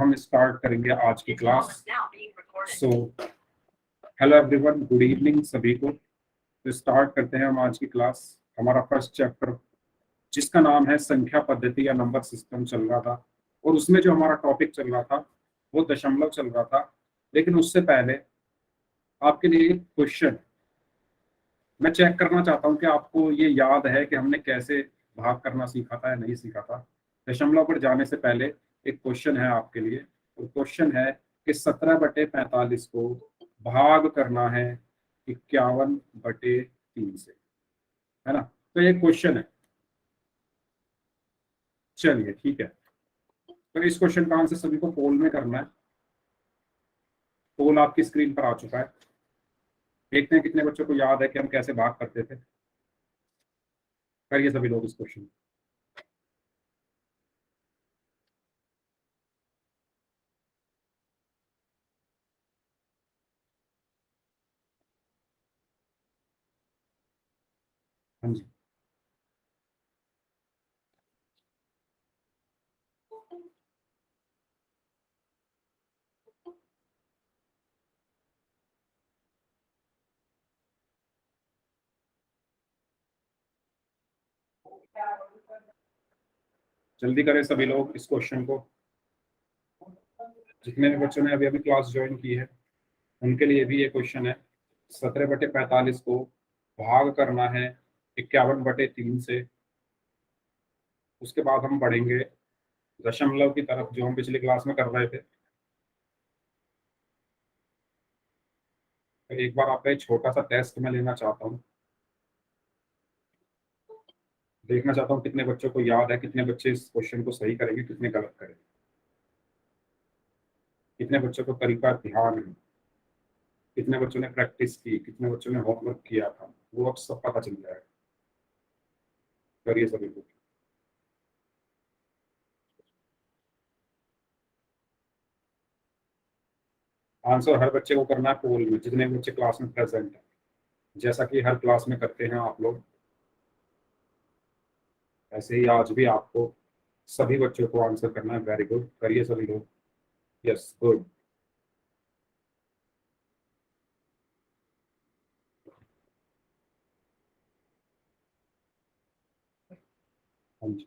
हम स्टार्ट करेंगे आज की class. So hello everyone, good evening सभी को। तो स्टार्ट करते हैं हम आज की क्लास। हमारा फर्स्ट चैप्टर जिसका नाम है संख्या पद्धति या नंबर सिस्टम चल रहा था, और उसमें जो हमारा टॉपिक चल रहा था वो दशमलव चल रहा था। लेकिन उससे पहले आपके लिए एक क्वेश्चन मैं चेक करना चाहता हूँ कि आपको ये याद है कि हमने कैसे भाग करना सीखा था या नहीं सीखा था। दशमलव पर जाने से पहले एक क्वेश्चन है आपके लिए, और क्वेश्चन है कि 17/45 को भाग करना है 51/3 से, है ना। तो ये क्वेश्चन है। चलिए ठीक है, तो इस क्वेश्चन का आंसर सभी को पोल में करना है। पोल आपकी स्क्रीन पर आ चुका है। देखते हैं कितने बच्चों को याद है कि हम कैसे भाग करते थे। करिए सभी लोग इस क्वेश्चन। हाँ जी, जल्दी करें सभी लोग इस क्वेश्चन को। जितने भी बच्चों ने अभी अभी क्लास ज्वाइन की है उनके लिए भी ये क्वेश्चन है। 17/45 को भाग करना है 51/3 से। उसके बाद हम बढ़ेंगे दशमलव की तरफ, जो हम पिछली क्लास में कर रहे थे। तो एक बार आपका एक छोटा सा टेस्ट मैं लेना चाहता हूँ, देखना चाहता हूँ कितने बच्चों को याद है, कितने बच्चे इस क्वेश्चन को सही करेंगे, कितने गलत करेंगे, कितने बच्चों को तरीका ध्यान है, कितने बच्चों ने प्रैक्टिस की, कितने बच्चों ने होमवर्क किया था, वो अब सब पता चल जाएगा। करिए सभी को। आंसर हर बच्चे को करना है पोल में, जितने भी बच्चे क्लास में प्रेजेंट है, जैसा कि हर क्लास में करते हैं आप लोग। ऐसे ही आज भी आपको सभी बच्चों को आंसर करना है। वेरी गुड, करिए सभी लोग। Yes, good. हाँ जी,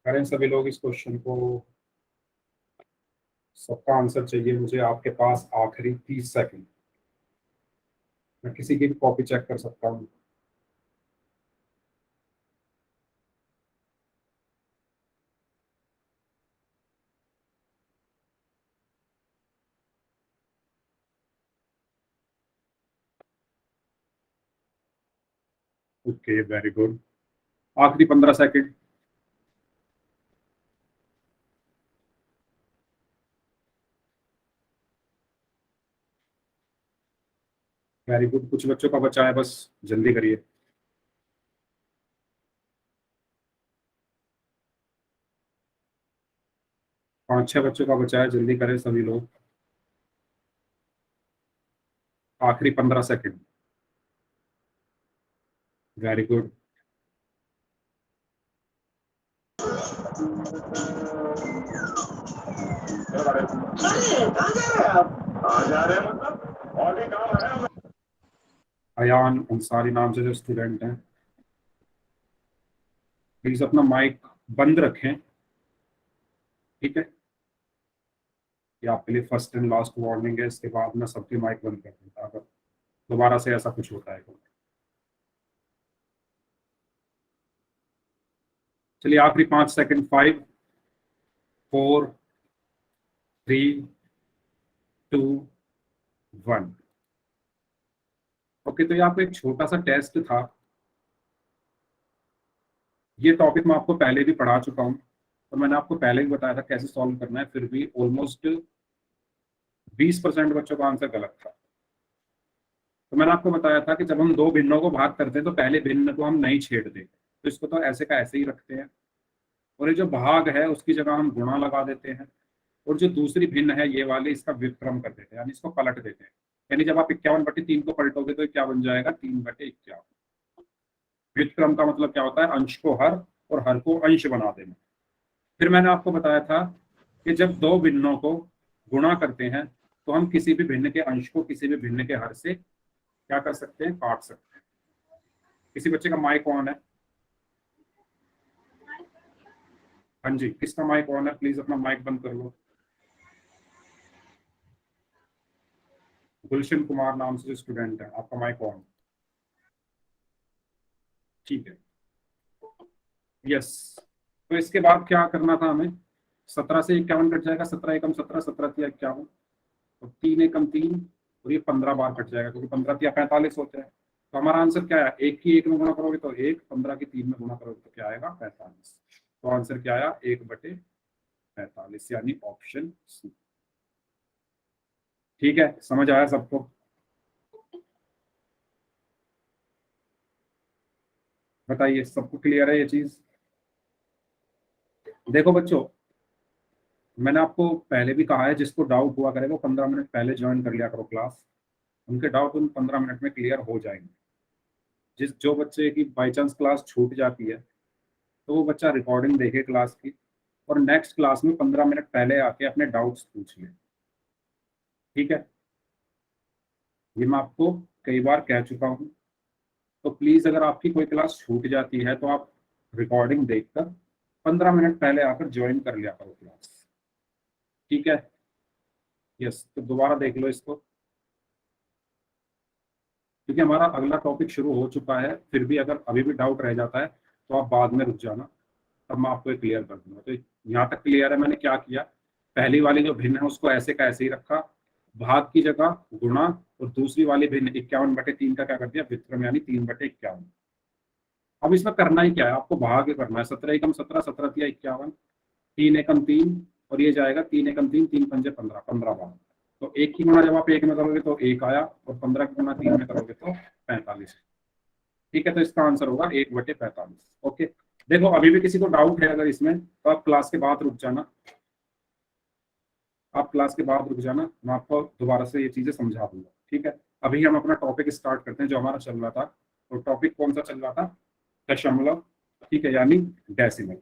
करें सभी लोग इस क्वेश्चन को। सबका आंसर चाहिए मुझे आपके पास आखिरी 30 सेकंड। मैं किसी की भी कॉपी चेक कर सकता हूँ। Okay, very good. आखिरी 15 सेकंड। वेरी गुड, कुछ बच्चों का बचा है, बस जल्दी करिए। 5-6 बच्चों का बचा है, जल्दी करें सभी लोग। आखिरी 15 second. Very good. Ayaan Ansari नाम से जो स्टूडेंट हैं, प्लीज अपना माइक बंद रखें, ठीक है। ये आपके लिए फर्स्ट एंड लास्ट वार्निंग है। इसके बाद मैं सबके माइक बंद कर दूंगा अगर दोबारा से ऐसा कुछ होता है तो। चलिए, आखिरी 5 सेकंड। 5, 4, 3, 2, 1। ओके, तो ये आपको एक छोटा सा टेस्ट था। ये टॉपिक मैं आपको पहले भी पढ़ा चुका हूँ, और मैंने आपको पहले भी बताया था कैसे सॉल्व करना है, फिर भी ऑलमोस्ट 20% बच्चों का आंसर गलत था। तो मैंने आपको बताया था कि जब हम दो भिन्नों को भाग करते हैं तो पहले भिन्न को हम नहीं छेड़ते, तो इसको तो ऐसे का ऐसे ही रखते हैं, और ये जो भाग है उसकी जगह हम गुणा लगा देते हैं। और जो दूसरी भिन्न है ये वाली, इसका व्युत्क्रम कर देते हैं, यानी इसको पलट देते हैं। यानी जब आप 51/3 को पलटोगे तो क्या बन जाएगा, 3/51। व्युत्क्रम का मतलब क्या होता है, अंश को हर और हर को अंश बना देना। फिर मैंने आपको बताया था कि जब दो भिन्नों को गुणा करते हैं तो हम किसी भी भिन्न के अंश को किसी भी भिन्न के हर से क्या कर सकते हैं, काट सकते हैं। किसी बच्चे का माइक ऑन है? हाँ जी, किसका माइक ऑन है? प्लीज अपना माइक बंद कर लो। गुलशन कुमार नाम से जो स्टूडेंट है, आपका माइक ऑन। ठीक है, यस। तो इसके बाद क्या करना था हमें, 17 से 51 कट जाएगा, 17 एकम 17, 17 तिया 51, तो 3 एकम 3, और ये 15 बार कट जाएगा क्योंकि 15 तिया 45 होते हैं। तो हमारा आंसर क्या है, एक की 1 में गुणा करोगे तो 1, 15 की 3 में गुणा करोगे तो क्या आएगा, 45। तो आंसर क्या आया, 1/45, यानी ऑप्शन सी। ठीक है, समझ आया सबको? बताइए, सबको क्लियर है ये चीज? देखो बच्चों, मैंने आपको पहले भी कहा है, जिसको डाउट हुआ करे वो 15 मिनट पहले ज्वाइन कर लिया करो क्लास, उनके डाउट उन 15 मिनट में क्लियर हो जाएंगे। जो बच्चे की बाई चांस क्लास छूट जाती है तो वो बच्चा रिकॉर्डिंग देखे क्लास की, और नेक्स्ट क्लास में 15 मिनट पहले आके अपने डाउट्स पूछ ले। ठीक है, ये मैं आपको कई बार कह चुका हूँ। तो प्लीज अगर आपकी कोई क्लास छूट जाती है तो आप रिकॉर्डिंग देखकर 15 मिनट पहले आकर ज्वाइन कर लिया करो क्लास। ठीक है, यस। तो दोबारा देख लो इसको, क्योंकि हमारा अगला टॉपिक शुरू हो चुका है। फिर भी अगर अभी भी डाउट रह जाता है तो आप बाद में रुक जाना, तब मैं आपको क्लियर कर दूंगा। तो यहाँ तक क्लियर है मैंने क्या किया, पहली वाली जो भिन्न है उसको ऐसे का ऐसे ही रखा, भाग की जगह गुणा, और दूसरी वाली भिन्न 51/3 का क्या कर दिया, व्युत्क्रम, यानी 3/51। अब इसमें करना ही क्या है, आपको भाग करना है। 17 एकम 17, 17 तिया 51, 3 एकम 3, और ये जाएगा 3 एकम 3, 3 पंजे 15, 15 बार। तो एक की गुणा जब आप एक में करोगे तो एक आया, और 15 की गुणा 3 में करोगे तो 45। ठीक है, तो इसका आंसर होगा 1/45। ओके, देखो अभी भी किसी को डाउट है अगर इसमें, तो आप क्लास के बाद रुक जाना, आप क्लास के बाद रुक जाना, मैं आपको दोबारा से ये चीजें समझा दूंगा। ठीक है, अभी हम अपना टॉपिक स्टार्ट करते हैं जो हमारा चल रहा था। तो टॉपिक कौन सा चल रहा था, दशमलव। ठीक है, यानी डेसिमल।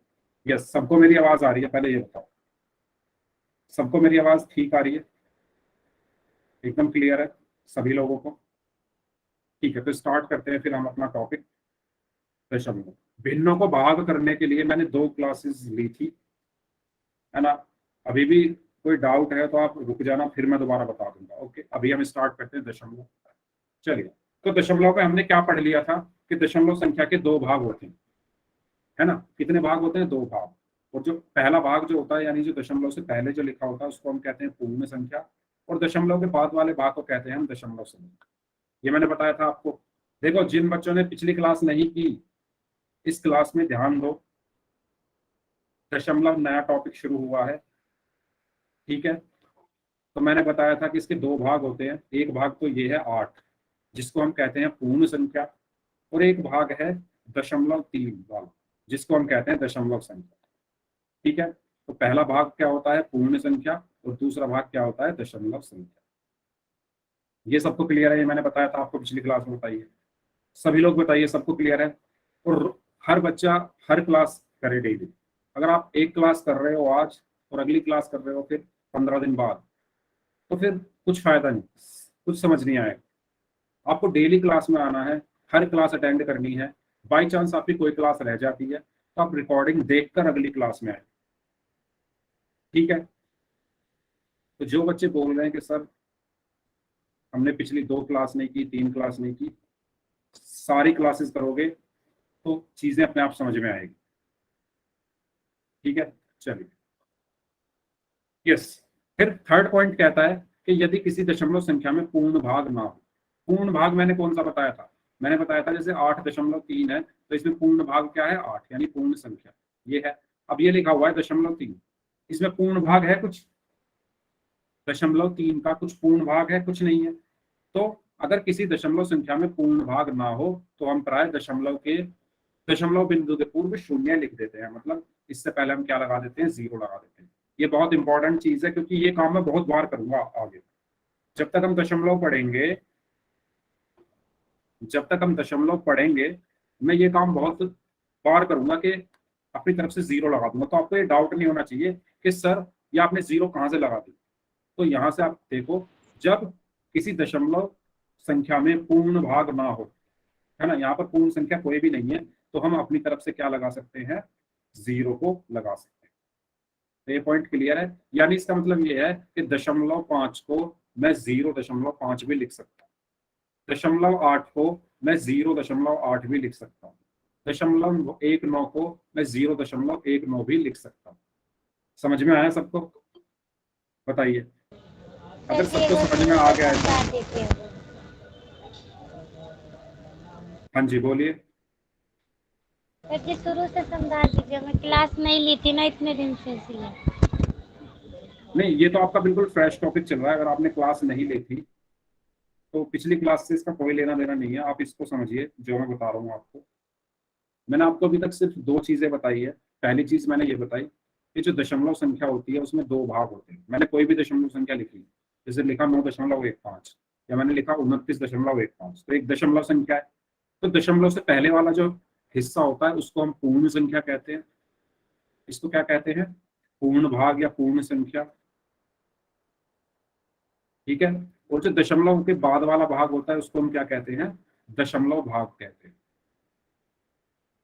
यस, सबको मेरी आवाज आ रही है? पहले ये बताओ, सबको मेरी आवाज ठीक आ रही है, एकदम क्लियर है सभी लोगों को? ठीक है, तो स्टार्ट करते हैं फिर हम अपना टॉपिक, दशमलव। भिन्नों को भाग करने के लिए मैंने 2 क्लासेस ली थी, है ना। अभी भी कोई डाउट है तो आप रुक जाना, फिर मैं दोबारा बता दूंगा। ओके, अभी हम स्टार्ट करते हैं दशमलव। चलिए, तो दशमलव पे हमने क्या पढ़ लिया था कि दशमलव संख्या के 2 भाग होते हैं, है ना। कितने भाग होते हैं, 2 भाग। और जो पहला भाग जो होता है, यानी जो दशमलव से पहले जो लिखा होता है उसको हम कहते हैं पूर्ण संख्या, और दशमलव के बाद वाले भाग को कहते हैं हम दशमलव संख्या। ये मैंने बताया था आपको। देखो, जिन बच्चों ने पिछली क्लास नहीं की, इस क्लास में ध्यान दो, दशमलव नया टॉपिक शुरू हुआ है। ठीक है, तो मैंने बताया था कि इसके 2 भाग होते हैं। एक भाग तो ये है 8, जिसको हम कहते हैं पूर्ण संख्या, और एक भाग है 0.3 वाला, जिसको हम कहते हैं दशमलव संख्या। ठीक है, तो पहला भाग क्या होता है, पूर्ण संख्या, और दूसरा भाग क्या होता है, दशमलव संख्या। ये सबको क्लियर है? ये मैंने बताया था आपको पिछली क्लास में। बताइए, सभी लोग बताइए, सबको क्लियर है? और हर बच्चा हर क्लास करे डेली। अगर आप एक क्लास कर रहे हो आज और अगली क्लास कर रहे हो फिर 15 दिन बाद, तो फिर कुछ फायदा नहीं, कुछ समझ नहीं आएगा। आपको डेली क्लास में आना है, हर क्लास अटेंड करनी है। बाई चांस आपकी कोई क्लास रह जाती है तो आप रिकॉर्डिंग देखकर अगली क्लास में आए। ठीक है, तो जो बच्चे बोल रहे हैं कि सर हमने पिछली 2 क्लास नहीं की, 3 क्लास नहीं की, सारी क्लासेस करोगे तो चीजें अपने आप समझ में आएगी। ठीक है, चलिए, यस। फिर थर्ड पॉइंट कहता है कि यदि किसी दशमलव संख्या में पूर्ण भाग ना हो। पूर्ण भाग मैंने कौन सा बताया था, मैंने बताया था जैसे 8.3 है तो इसमें पूर्ण भाग क्या है, 8, यानी पूर्ण संख्या ये है। अब ये लिखा हुआ है 0.3, इसमें पूर्ण भाग है कुछ, 0.3 का कुछ पूर्ण भाग है, कुछ नहीं है। तो अगर किसी दशमलव संख्या में पूर्ण भाग ना हो तो हम प्राय दशमलव बिंदु के पूर्व शून्य लिख देते हैं, मतलब इससे पहले हम क्या लगा देते हैं, 0 लगा देते हैं। ये बहुत इंपॉर्टेंट चीज है, क्योंकि ये काम मैं बहुत बार करूंगा आगे। जब तक हम दशमलव पढ़ेंगे, जब तक हम दशमलव पढ़ेंगे, मैं ये काम बहुत बार करूंगा कि अपनी तरफ से जीरो लगा दूंगा। तो आपको ये डाउट नहीं होना चाहिए कि सर ये आपने जीरो कहाँ से लगा दी। तो यहाँ से आप देखो, जब किसी दशमलव संख्या में पूर्ण भाग ना हो, है ना, यहाँ पर पूर्ण संख्या कोई भी नहीं है, तो हम अपनी तरफ से क्या लगा सकते हैं, जीरो को लगा सकते हैं। तो ये पॉइंट क्लियर है। यानी इसका मतलब ये है कि 0.5 को मैं 0.5 भी लिख सकता हूँ, 0.8 को मैं 0.8 भी लिख सकता हूँ, 0.19 को मैं 0.19 भी लिख सकता हूँ। समझ में आया सबको? बताइए, अगर सबको समझ में आ गया है तो। हाँ जी बोलिए। सर जी शुरू से समझा दीजिए, मैं क्लास नहीं ली थी ना इतने दिन से, इसलिए। नहीं, ये तो आपका बिल्कुल फ्रेश टॉपिक चल रहा है। अगर आपने क्लास नहीं ली थी तो पिछली क्लास से इसका कोई लेना देना नहीं है। आप इसको समझिए जो मैं बता रहा हूँ आपको। मैंने आपको अभी तक सिर्फ दो चीजें बताई है। पहली चीज मैंने ये बताई कि जो दशमलव संख्या होती है उसमें दो भाग होते हैं। मैंने कोई भी दशमलव संख्या लिखी, जैसे लिखा 9.15 या मैंने लिखा 29.15, तो एक दशमलव संख्या है। तो दशमलव से पहले वाला जो हिस्सा होता है उसको हम पूर्ण संख्या कहते हैं। इसको क्या कहते हैं? पूर्ण भाग या पूर्ण संख्या। ठीक है। और जो दशमलव के बाद वाला भाग होता है उसको हम क्या कहते हैं? दशमलव भाग कहते हैं।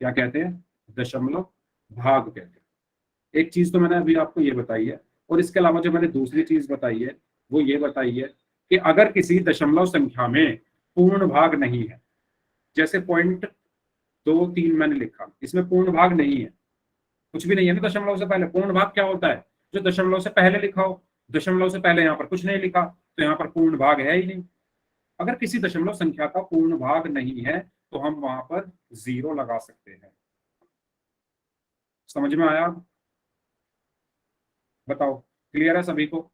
क्या कहते हैं? दशमलव भाग कहते हैं। एक चीज तो मैंने अभी आपको ये बताई है, और इसके अलावा जो मैंने दूसरी चीज बताई है वो ये बताई है कि अगर किसी दशमलव संख्या में पूर्ण भाग नहीं है, जैसे पॉइंट 2, 3 मैंने लिखा, इसमें पूर्ण भाग नहीं है, कुछ भी नहीं है ना दशमलव से पहले। पूर्ण भाग क्या होता है? जो दशमलव से पहले लिखा हो। दशमलव से पहले यहाँ पर कुछ नहीं लिखा तो यहाँ पर पूर्ण भाग है ही नहीं। अगर किसी दशमलव संख्या का पूर्ण भाग नहीं है तो हम वहां पर जीरो लगा सकते हैं। समझ में आया? बताओ, क्लियर है सभी को?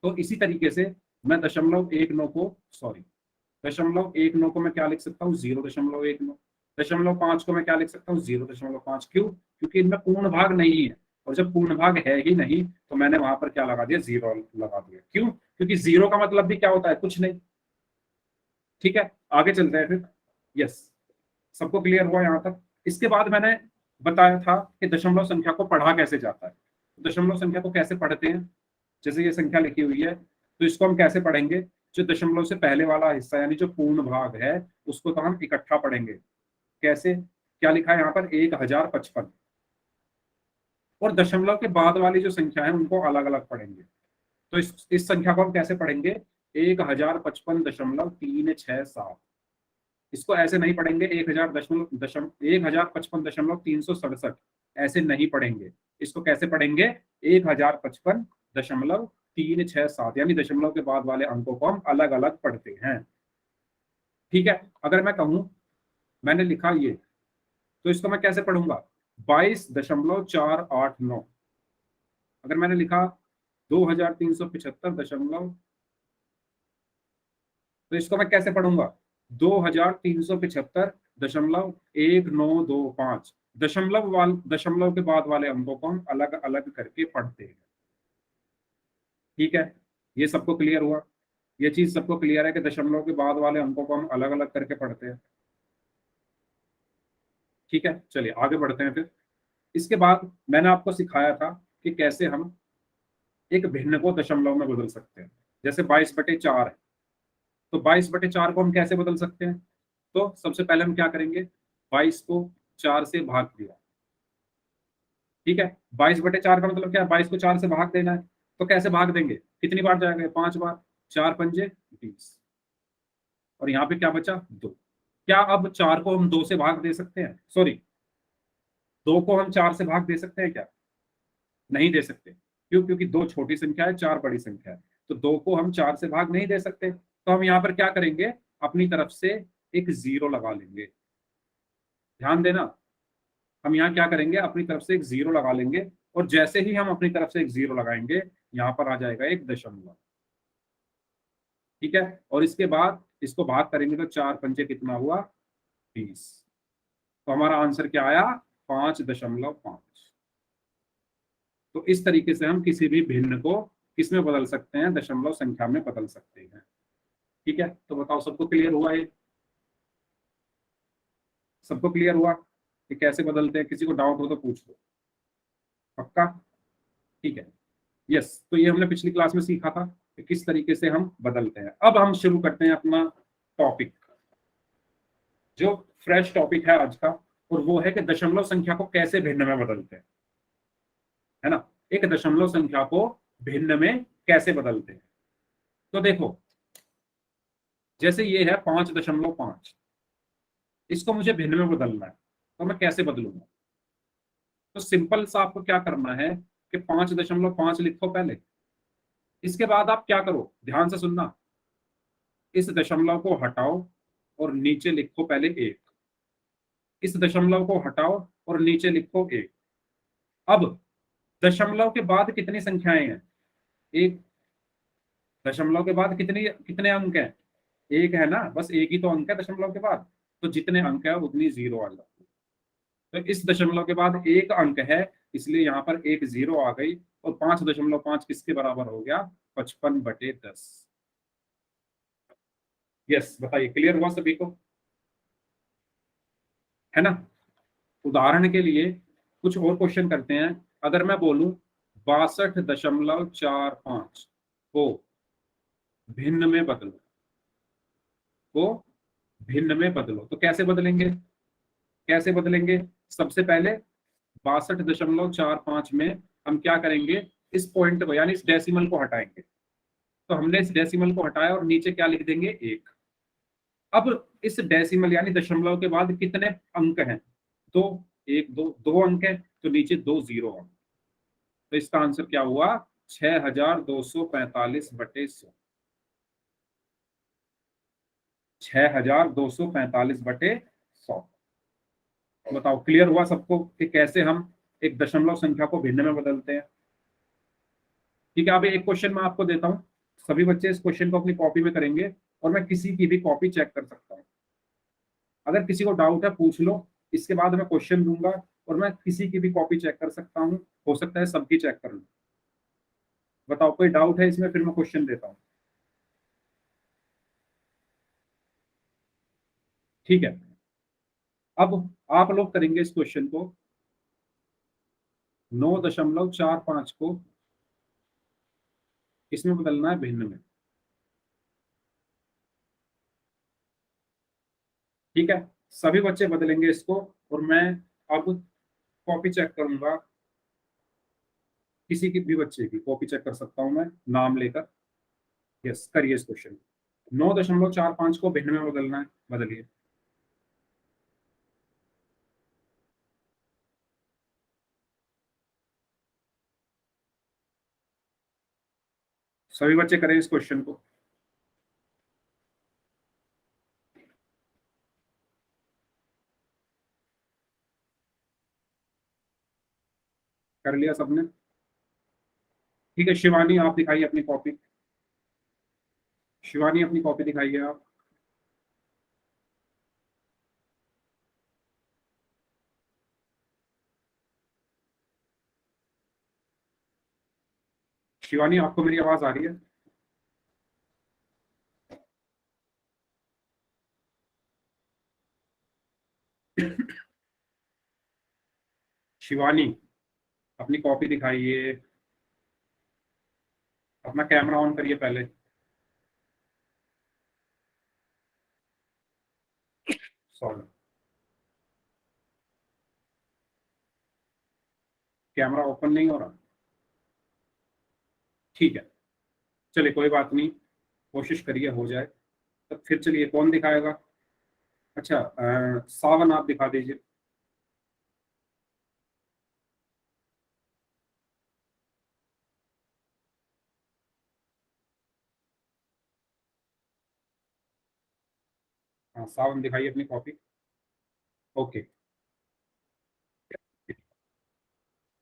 तो इसी तरीके से मैं 0.19 को, सॉरी, 0.19 को मैं क्या लिख सकता हूँ? 0.19। 0.5 को मैं क्या लिख सकता हूँ? 0.5। क्यों? क्योंकि इनमें पूर्ण भाग नहीं है, और जब पूर्ण भाग है ही नहीं तो मैंने वहां पर क्या लगा दिया? जीरो लगा दिया। क्यों? क्योंकि जीरो का मतलब भी क्या होता है? कुछ नहीं। ठीक है, आगे चलते हैं फिर। यस, सबको क्लियर हुआ यहाँ तक? इसके बाद मैंने बताया था कि दशमलव संख्या को पढ़ा कैसे जाता है। दशमलव संख्या को कैसे पढ़ते हैं? जैसे ये संख्या लिखी हुई है तो इसको हम कैसे पढ़ेंगे? जो दशमलव से पहले वाला हिस्सा यानी जो पूर्ण भाग है उसको तो हम इकट्ठा पढ़ेंगे। कैसे? क्या लिखा है यहाँ पर? 1055। और दशमलव के बाद वाली जो संख्या है उनको अलग अलग पढ़ेंगे। तो इस संख्या को हम कैसे पढ़ेंगे? 1055.367। इसको ऐसे नहीं पढ़ेंगे 1055.367, ऐसे नहीं पढ़ेंगे। इसको कैसे पढ़ेंगे? 1055.367, यानी दशमलव के बाद वाले अंकों को हम अलग अलग पढ़ते हैं। ठीक है। अगर मैं कहूं, मैंने लिखा ये, तो इसको मैं कैसे पढ़ूंगा? 22.489। अगर मैंने लिखा 2375 तो इसको मैं कैसे पढ़ूंगा? 2375.1925। दशमलव के बाद वाले अंकों को हम अलग अलग करके पढ़ते हैं। ठीक है, ये सबको क्लियर हुआ? ये चीज सबको क्लियर है कि दशमलव के बाद वाले अंकों को हम अलग अलग करके पढ़ते हैं? ठीक है, चलिए आगे बढ़ते हैं फिर। इसके बाद मैंने आपको सिखाया था कि कैसे हम एक भिन्न को दशमलव में बदल सकते हैं। जैसे 22/4 है, तो 22/4 को हम कैसे बदल सकते हैं? तो सबसे पहले हम क्या करेंगे? 22 को 4 से भाग दिया। ठीक है, 22/4 का मतलब क्या है? 22 को 4 से भाग देना है। तो कैसे भाग देंगे? कितनी बार जाएगा? 5 बार। 4×5 = 20। और यहाँ पे क्या बचा? 2। क्या अब 4 को हम 2 से भाग दे सकते हैं? सॉरी, 2 को हम 4 से भाग दे सकते हैं क्या? नहीं दे सकते। क्यों? क्योंकि 2 छोटी संख्या है, 4 बड़ी संख्या है। तो 2 को हम 4 से भाग नहीं दे सकते। तो हम यहाँ पर क्या करेंगे? अपनी तरफ से एक जीरो लगा लेंगे। ध्यान देना, हम यहाँ क्या करेंगे? अपनी तरफ से एक जीरो लगा लेंगे, और जैसे ही हम अपनी तरफ से एक जीरो लगाएंगे यहाँ पर आ जाएगा एक दशमलव। ठीक है, और इसके बाद इसको भाग करेंगे तो 4×5 कितना हुआ? 20। तो हमारा आंसर क्या आया? 5.5। तो इस तरीके से हम किसी भी भिन्न को किसमें बदल सकते हैं, दशमलव संख्या में बदल सकते हैं। ठीक है, तो बताओ सबको क्लियर हुआ ये? सबको क्लियर हुआ कि कैसे बदलते हैं? किसी को डाउट हो तो पूछ लो। पक्का? ठीक है। यस, तो ये हमने पिछली क्लास में सीखा था कि किस तरीके से हम बदलते हैं। अब हम शुरू करते हैं अपना टॉपिक, जो फ्रेश टॉपिक है आज का, और वो है कि दशमलव संख्या को कैसे भिन्न में बदलते हैं, है ना। एक दशमलव संख्या को भिन्न में कैसे बदलते हैं? तो देखो, जैसे ये है 5.5, इसको मुझे भिन्न में बदलना है, तो मैं कैसे बदलूंगा? तो सिंपल सा आपको क्या करना है कि 5.5 लिखो पहले। इसके बाद आप क्या करो, ध्यान से सुनना, इस दशमलव को हटाओ और नीचे लिखो पहले 1। इस दशमलव को हटाओ और नीचे लिखो 1। अब दशमलव के बाद कितनी संख्याएं हैं? एक। दशमलव के बाद कितनी कितने अंक हैं? एक है ना, बस एक ही तो अंक है दशमलव के बाद, तो जितने अंक है उतनी जीरो आ जाती है। तो इस दशमलव के बाद एक अंक है, इसलिए यहाँ पर एक जीरो आ गई, और 5.5 किसके बराबर हो गया? 55/10। यस, बताइए, क्लियर हुआ सभी को? है ना। उदाहरण के लिए कुछ और क्वेश्चन करते हैं। अगर मैं बोलूं 62.45 को भिन्न में बदलो, को भिन्न में बदलो, तो कैसे बदलेंगे? कैसे बदलेंगे? सबसे पहले 62.45 में हम क्या करेंगे, इस पॉइंट को यानी इस डेसिमल को हटाएंगे। तो हमने इस डेसिमल को हटाया और नीचे क्या लिख देंगे? 1। अब इस डेसिमल यानी दशमलव के बाद कितने अंक हैं? दो। एक दो दो अंक है, तो नीचे 2 जीरो अंक। तो इसका आंसर क्या हुआ? 6245/100। 6245/100। बताओ, क्लियर हुआ सबको कि कैसे हम एक दशमलव संख्या को भिन्न में बदलते हैं? ठीक है, अब एक क्वेश्चन मैं आपको देता हूं, सभी बच्चे इस क्वेश्चन को अपनी कॉपी में करेंगे, और मैं किसी की भी कॉपी चेक कर सकता हूं। अगर किसी को डाउट है पूछ लो, इसके बाद मैं क्वेश्चन दूंगा, और मैं किसी की भी कॉपी चेक कर सकता हूं, हो सकता है सबकी चेक कर लूं। बताओ, कोई डाउट है इसमें? फिर मैं क्वेश्चन देता हूं। ठीक है, अब आप लोग करेंगे इस क्वेश्चन को, 9.45 को किसमें बदलना है? भिन्न में। ठीक है, सभी बच्चे बदलेंगे इसको, और मैं अब कॉपी चेक करूंगा, किसी की भी बच्चे की कॉपी चेक कर सकता हूं मैं नाम लेकर। यस, करिए इस क्वेश्चन। 9.45 को भिन्न में बदलना है, बदलिए। सभी बच्चे करें इस क्वेश्चन को। कर लिया सबने? ठीक है, शिवानी आप दिखाइए अपनी कॉपी। शिवानी अपनी कॉपी दिखाइए आप। शिवानी, आपको मेरी आवाज आ रही है? शिवानी, अपनी कॉपी दिखाइए, अपना कैमरा ऑन करिए पहले। सॉरी, कैमरा ओपन नहीं हो रहा। ठीक है, चलिए कोई बात नहीं, कोशिश करिए हो जाए। तो फिर चलिए, कौन दिखाएगा? अच्छा, सावन आप दिखा दीजिए। हाँ, सावन दिखाइए अपनी copy. Okay,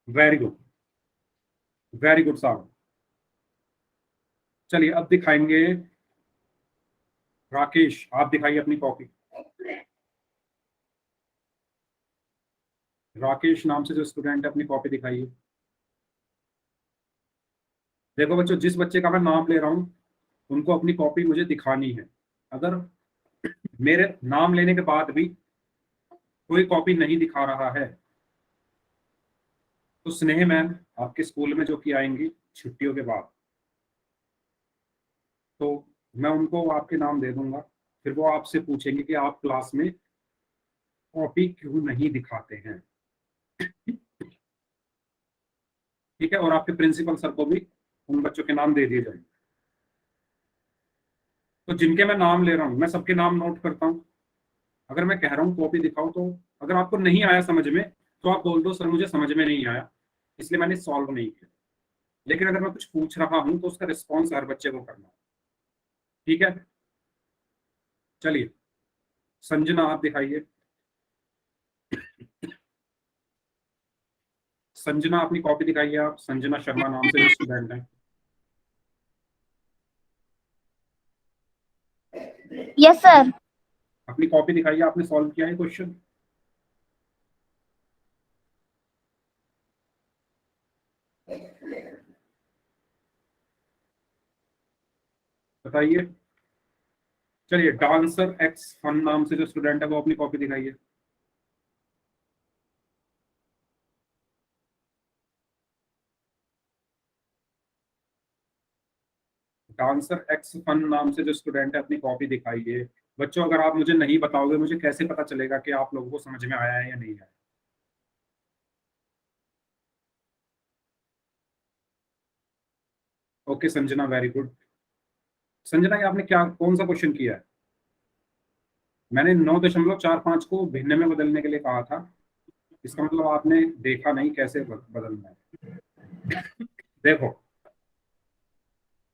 very good, very good Sawan. चलिए अब दिखाएंगे राकेश, आप दिखाइए अपनी कॉपी। राकेश नाम से जो स्टूडेंट है, अपनी कॉपी दिखाइए। देखो बच्चों, जिस बच्चे का मैं नाम ले रहा हूँ उनको अपनी कॉपी मुझे दिखानी है। अगर मेरे नाम लेने के बाद भी कोई कॉपी नहीं दिखा रहा है तो स्नेह मैम आपके स्कूल में जो कि आएंगी छुट्टियों के बाद, तो मैं उनको आपके नाम दे दूंगा। फिर वो आपसे पूछेंगे कि आप क्लास में कॉपी क्यों नहीं दिखाते हैं। ठीक है, और आपके प्रिंसिपल सर को भी उन बच्चों के नाम दे दिए जाएंगे। तो जिनके मैं नाम ले रहा हूँ मैं सबके नाम नोट करता हूँ। अगर मैं कह रहा हूँ कॉपी दिखाओ, तो अगर आपको नहीं आया समझ में तो आप बोल दो सर मुझे समझ में नहीं आया, इसलिए मैंने सॉल्व नहीं किया। लेकिन अगर मैं कुछ पूछ रहा हूँ तो उसका रिस्पॉन्स हर बच्चे को करना है। ठीक है, चलिए संजना आप दिखाइए। संजना अपनी कॉपी दिखाइए। आप संजना शर्मा नाम से जो स्टूडेंट है, यस सर। अपनी कॉपी दिखाइए। आपने सॉल्व किया है क्वेश्चन? बताइए। चलिए, डांसर एक्स फन नाम से जो स्टूडेंट है वो अपनी कॉपी दिखाइए। डांसर एक्स फन नाम से जो स्टूडेंट है अपनी कॉपी दिखाइए। बच्चों, अगर आप मुझे नहीं बताओगे मुझे कैसे पता चलेगा कि आप लोगों को समझ में आया है या नहीं आया? Okay Sanjana, very good. Sanjana, ये आपने क्या कौन सा क्वेश्चन किया है? मैंने 9.45 को भिन्न में बदलने के लिए कहा था। इसका मतलब आपने देखा नहीं कैसे बदलना है। देखो,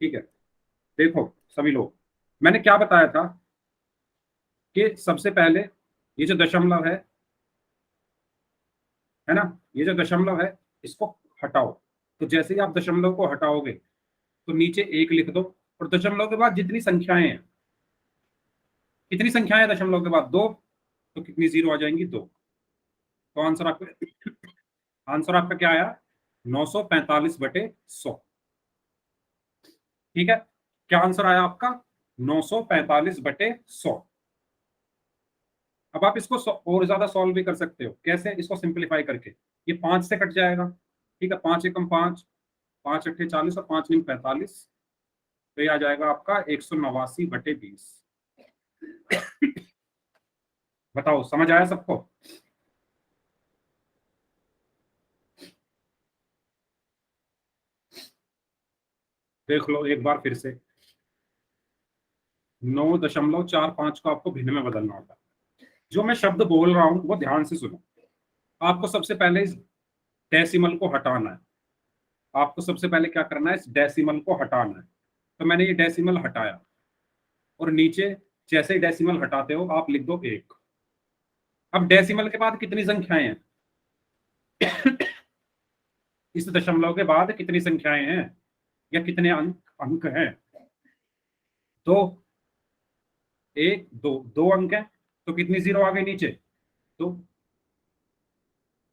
ठीक है, देखो सभी लोग, मैंने क्या बताया था कि सबसे पहले ये जो दशमलव है ना, ये जो दशमलव है इसको हटाओ। तो जैसे ही आप दशमलव को हटाओगे तो नीचे एक लिख दो, और दशमलव के बाद जितनी संख्याएं हैं, कितनी संख्याएं हैं दशमलव के बाद? दो। तो कितनी जीरो आ जाएंगी? दो। तो आंसर आपका क्या आया? 945/100। ठीक है, क्या आंसर आया आपका? 945/100। अब आप इसको और ज्यादा सॉल्व भी कर सकते हो। कैसे? इसको सिंप्लीफाई करके। ये 5 से कट जाएगा। ठीक है, 5 एकम 5, 5 अट्ठे 40 और 5 नीम 45। तो ये आ जाएगा आपका 189/20। बताओ, समझ आया सबको? देख लो एक बार फिर से। 9.45 को आपको भिन्न में बदलना होगा। जो मैं शब्द बोल रहा हूं वो ध्यान से सुनो। आपको सबसे पहले इस डेसिमल को हटाना है। आपको सबसे पहले क्या करना है? इस डेसिमल को हटाना है। तो मैंने ये डेसिमल हटाया, और नीचे जैसे ही डेसिमल हटाते हो आप लिख दो 1। अब डेसिमल के बाद कितनी संख्याएं हैं? इस दशमलव के बाद कितनी संख्याएं हैं, या कितने अंक अंक हैं? दो। एक, दो, दो अंक है। तो कितनी जीरो आ गई नीचे? दो।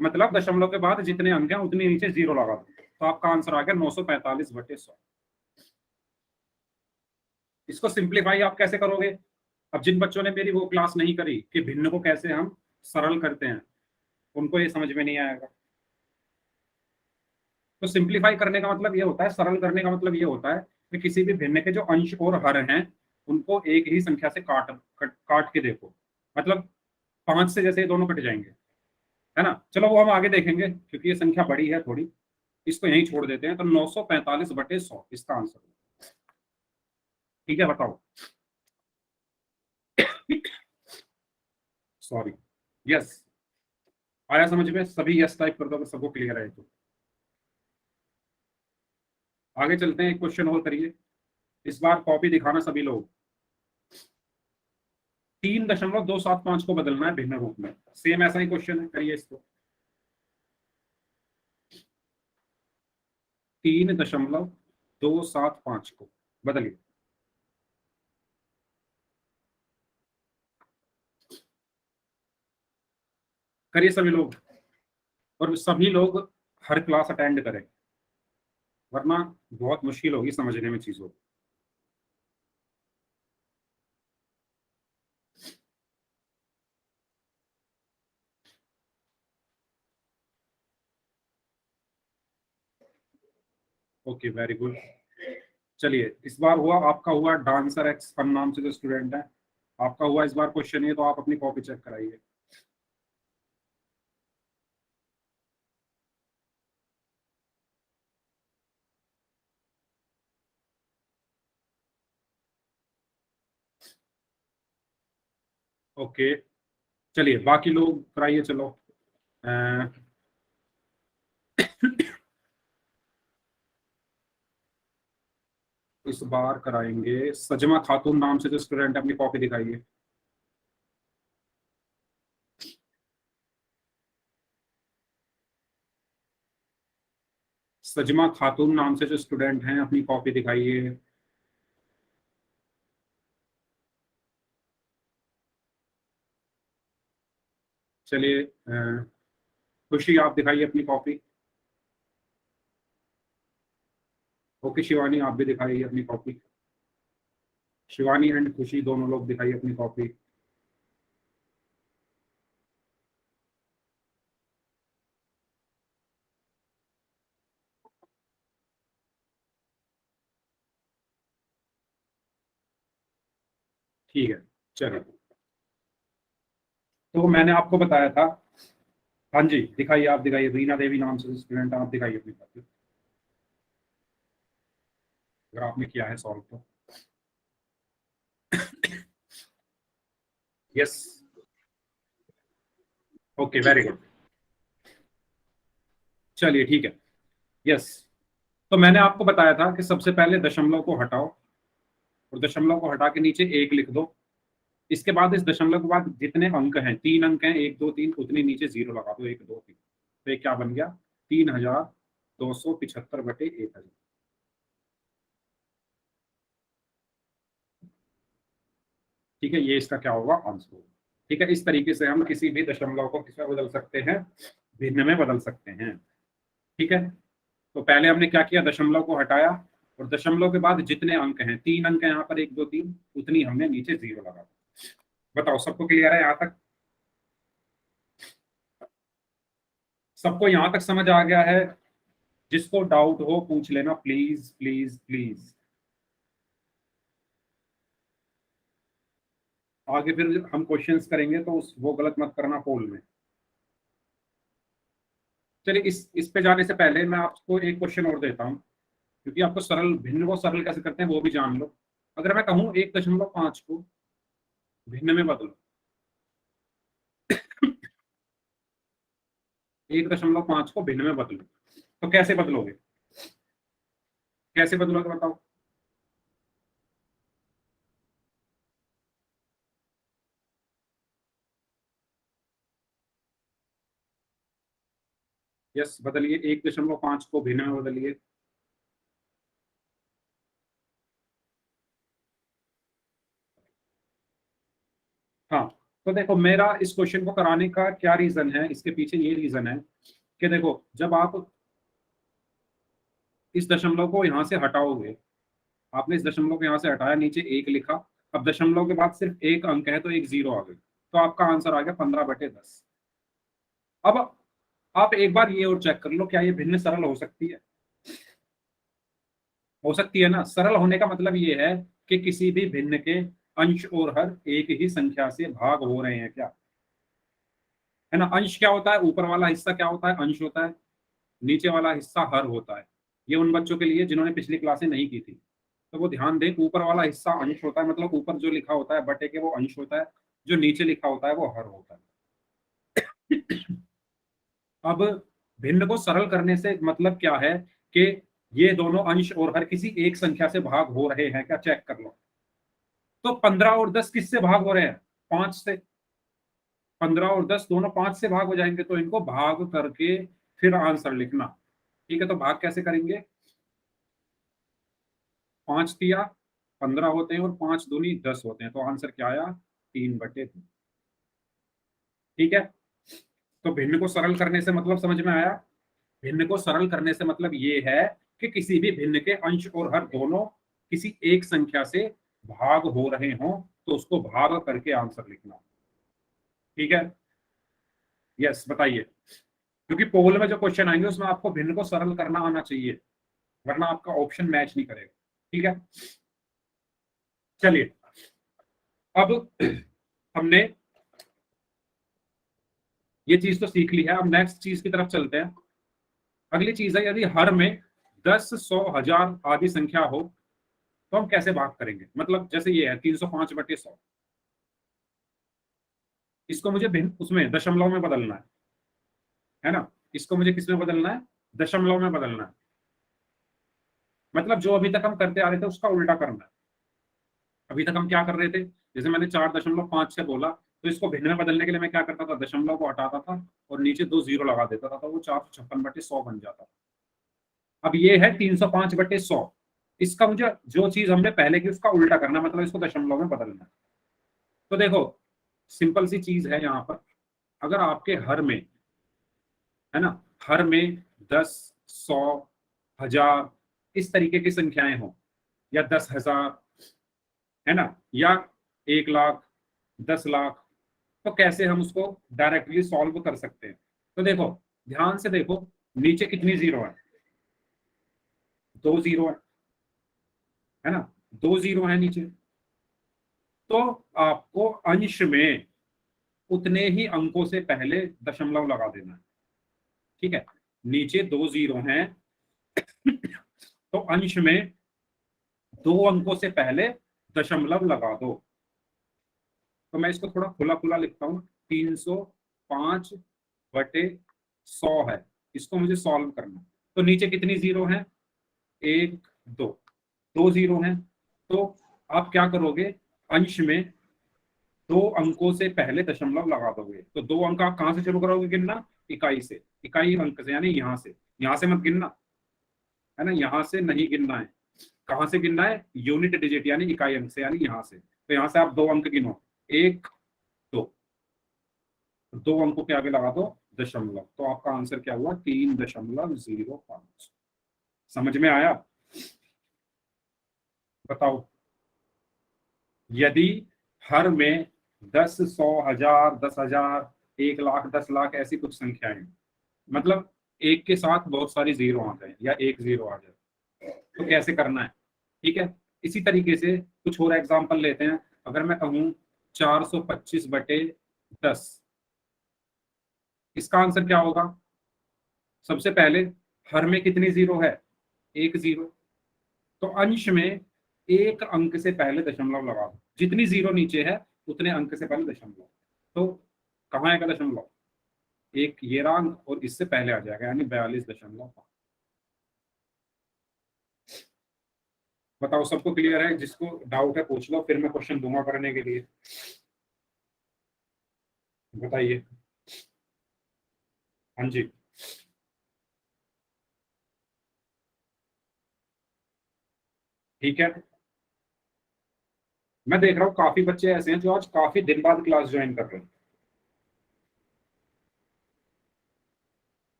मतलब दशमलव के बाद जितने अंक हैं उतनी नीचे जीरो लगा दो। तो आपका आंसर आ गया 945/100। इसको सिंप्लीफाई आप कैसे करोगे? अब जिन बच्चों ने मेरी वो क्लास नहीं करी कि भिन्न को कैसे हम सरल करते हैं, उनको ये समझ में नहीं आएगा। तो सिंप्लीफाई करने का मतलब ये होता है, सरल करने का मतलब ये होता है कि किसी भी भिन्न के जो अंश और हर हैं उनको एक ही संख्या से काट के देखो। मतलब 5 से जैसे ये दोनों कट जाएंगे, है ना। चलो वो हम आगे देखेंगे क्योंकि ये संख्या बड़ी है थोड़ी। इसको यहीं छोड़ देते हैं। तो 945/100 इसका आंसर। ठीक है, बताओ। सॉरी। यस, आया समझ में? सभी यस टाइप कर दो अगर सबको क्लियर है तो। आगे चलते हैं, एक क्वेश्चन और करिए। इस बार कॉपी दिखाना सभी लोग। 3.275 को बदलना है भिन्न रूप में। सेम ऐसा ही क्वेश्चन है, करिए इसको। 3.275 को बदलिए। करिए सभी लोग, और सभी लोग हर क्लास अटेंड करें। वरना बहुत मुश्किल होगी समझने में चीजों को। Okay, very good. चलिए, इस बार हुआ आपका, हुआ डांसर एक्स फन नाम से जो स्टूडेंट है, आपका हुआ इस बार क्वेश्चन, ये तो आप अपनी कॉपी चेक कराइए। ओके, चलिए बाकी लोग कराइए, चलो। अ, इस बार कराएंगे सजमा खातून नाम से जो स्टूडेंट है, अपनी कॉपी दिखाइए। सजमा खातून नाम से जो स्टूडेंट हैं, अपनी कॉपी दिखाइए। चलिए, खुशी आप दिखाइए अपनी कॉपी। ओके शिवानी, आप भी दिखाइए अपनी कॉपी। शिवानी एंड खुशी दोनों लोग दिखाइए अपनी कॉपी। ठीक है, चलिए। तो मैंने आपको बताया था। हाँ जी, दिखाइए, आप दिखाइए, रीना देवी नाम से स्टूडेंट, आप दिखाइए अपनी कॉपी, अगर आपने किया है सॉल्व तो। यस। Okay, very good. चलिए, ठीक है। यस। तो मैंने आपको बताया था कि सबसे पहले दशमलव को हटाओ, और दशमलव को हटा के नीचे एक लिख दो। इसके बाद इस दशमलव के बाद जितने अंक हैं, 3 अंक हैं, 1 2 3, उतने नीचे जीरो लगा दो, 1 2 3। तो ये क्या बन गया? 3275/1000। ठीक है, ये इसका क्या होगा? आंसर होगा। ठीक है, इस तरीके से हम किसी भी दशमलव को किसमें बदल सकते हैं? भिन्न में बदल सकते हैं। ठीक है। तो पहले हमने क्या किया? दशमलव को हटाया, और दशमलव के बाद जितने अंक हैं, 3 अंक हैं यहाँ पर, 1 2 3, उतनी हमने नीचे जीरो लगा। बताओ, सबको क्लियर है यहाँ तक? सबको यहाँ तक समझ आ गया है? जिसको डाउट हो पूछ लेना, प्लीज प्लीज प्लीज। आगे फिर हम क्वेश्चंस करेंगे तो वो गलत मत करना पोल में। चलिए, इस पे जाने से पहले मैं आपको एक क्वेश्चन और देता हूँ, क्योंकि आपको सरल भिन्न को सरल कैसे करते हैं वो भी जान लो। अगर मैं कहूँ 1.5 को भिन्न में बदलो, 1.5 को भिन्न में बदलो, तो कैसे बदलोगे? कैसे बदलोगे बताओ? यस, बदलिए, 1.5 को भिन्न में बदलिए। हाँ, तो देखो, मेरा इस क्वेश्चन को कराने का क्या रीजन है, इसके पीछे ये रीजन है कि देखो, जब आप इस दशमलव को यहां से हटाओगे, आपने इस दशमलव को यहां से हटाया, नीचे एक लिखा, अब दशमलव के बाद सिर्फ एक अंक है तो एक जीरो आ गई, तो आपका आंसर आ गया 15/10। अब आप एक बार ये और चेक कर लो, क्या ये भिन्न सरल हो सकती है? हो सकती है ना? सरल होने का मतलब ये है कि किसी भी भिन्न के अंश और हर एक ही संख्या से भाग हो रहे हैं क्या, है ना? अंश क्या होता है? ऊपर वाला हिस्सा क्या होता है? अंश होता है। नीचे वाला हिस्सा हर होता है। ये उन बच्चों के लिए जिन्होंने पिछली क्लासें नहीं की थी, तो वो ध्यान दें, ऊपर वाला हिस्सा अंश होता है, मतलब ऊपर जो लिखा होता है बटे के, वो अंश होता है। जो नीचे लिखा होता है वो हर होता है। अब भिन्न को सरल करने से मतलब क्या है? कि ये दोनों अंश और हर किसी एक संख्या से भाग हो रहे हैं क्या? चेक कर लो। तो 15 और 10 किससे भाग हो रहे हैं? 5 से। 15 और 10 दोनों 5 से भाग हो जाएंगे, तो इनको भाग करके फिर आंसर लिखना। ठीक है, तो भाग कैसे करेंगे? 5 तिया 15 होते हैं, और 5 दूनी 10 होते हैं, तो आंसर क्या आया? 3/2। ठीक है। तो भिन्न को सरल करने से मतलब समझ में आया? भिन्न को सरल करने से मतलब ये है कि किसी भी भिन्न के अंश और हर दोनों किसी एक संख्या से भाग हो रहे हों तो उसको भाग करके आंसर लिखना। ठीक है, यस बताइए, क्योंकि पोल में जो क्वेश्चन आएंगे उसमें आपको भिन्न को सरल करना आना चाहिए, वरना आपका ऑप्शन मैच नहीं करेगा। ठीक है, चलिए अब हमने ये चीज तो सीख ली है, अब नेक्स्ट चीज की तरफ चलते हैं। अगली चीज है, यदि हर में 10, 100, 1000 आदि संख्या हो तो हम कैसे भाग करेंगे। मतलब जैसे ये है 305/100, इसको मुझे भिन्न उसमें दशमलव में बदलना है ना, इसको मुझे किस में बदलना है, दशमलव में बदलना है। मतलब जो अभी तक हम करते आ रहे थे उसका उल्टा करना है। अभी तक हम क्या कर रहे थे, जैसे मैंने 4.5 बोला, तो इसको भिन्न में बदलने के लिए मैं क्या करता था, दशमलव को हटाता था और नीचे 2 जीरो लगा देता था, तो वो 456/100 बन जाता। अब ये है 305/100, इसका मुझे जो चीज हमने पहले की उसका उल्टा करना, मतलब इसको दशमलव में बदलना। तो देखो सिंपल सी चीज है यहाँ पर, अगर आपके हर में है ना, हर में 10, 100, 1000 इस तरीके की संख्याएं हो, या 10,000 है ना, या 1 लाख, 10 लाख, तो कैसे हम उसको डायरेक्टली सॉल्व कर सकते हैं। तो देखो ध्यान से देखो, नीचे कितनी जीरो है, 2 जीरो है ना, 2 जीरो है नीचे। तो आपको अंश में उतने ही अंकों से पहले दशमलव लगा देना है। ठीक है, नीचे 2 जीरो हैं तो अंश में 2 अंकों से पहले दशमलव लगा दो। तो मैं इसको थोड़ा खुला खुला लिखता हूँ, 305/100 है, इसको मुझे सॉल्व करना। तो नीचे कितनी जीरो है, 1, 2, 2 जीरो हैं। तो आप क्या करोगे, अंश में 2 अंकों से पहले दशमलव लगा दोगे। तो 2 अंक आप कहां से शुरू करोगे गिनना, इकाई से, इकाई अंक से, यानी यहां से मत गिनना, है ना, यहां से नहीं गिनना है। कहां से गिनना है, यूनिट डिजिट यानी इकाई अंक से, यानी यहां से। तो यहां से आप 2 अंक गिनो, 1, 2, 2 अंकों के आगे लगा दो दशमलव, तो आपका आंसर क्या हुआ, 3.05। समझ में आया, बताओ। यदि हर में 10, 100, 1000, 10,000, 1 लाख, 10 लाख ऐसी कुछ संख्याएं, मतलब एक के साथ बहुत सारी जीरो आ जाए या एक जीरो आ जाए, तो कैसे करना है। ठीक है, इसी तरीके से कुछ और एग्जांपल लेते हैं। अगर मैं कहूँ 425/10, इसका आंसर क्या होगा। सबसे पहले हर में कितनी जीरो है, 1 जीरो, तो अंश में एक अंक से पहले दशमलव लगा दो, जितनी जीरो नीचे है उतने अंक से पहले दशमलव। तो कहाँ आएगा दशमलव, एक ये अंक और इससे पहले आ जाएगा, यानी 42.5। बताओ सबको क्लियर है, जिसको डाउट है पूछ लो, फिर मैं क्वेश्चन दूंगा करने के लिए। बताइए, हाँ जी। ठीक है, मैं देख रहा हूँ काफी बच्चे ऐसे हैं जो आज काफी दिन बाद क्लास ज्वाइन कर रहे हैं।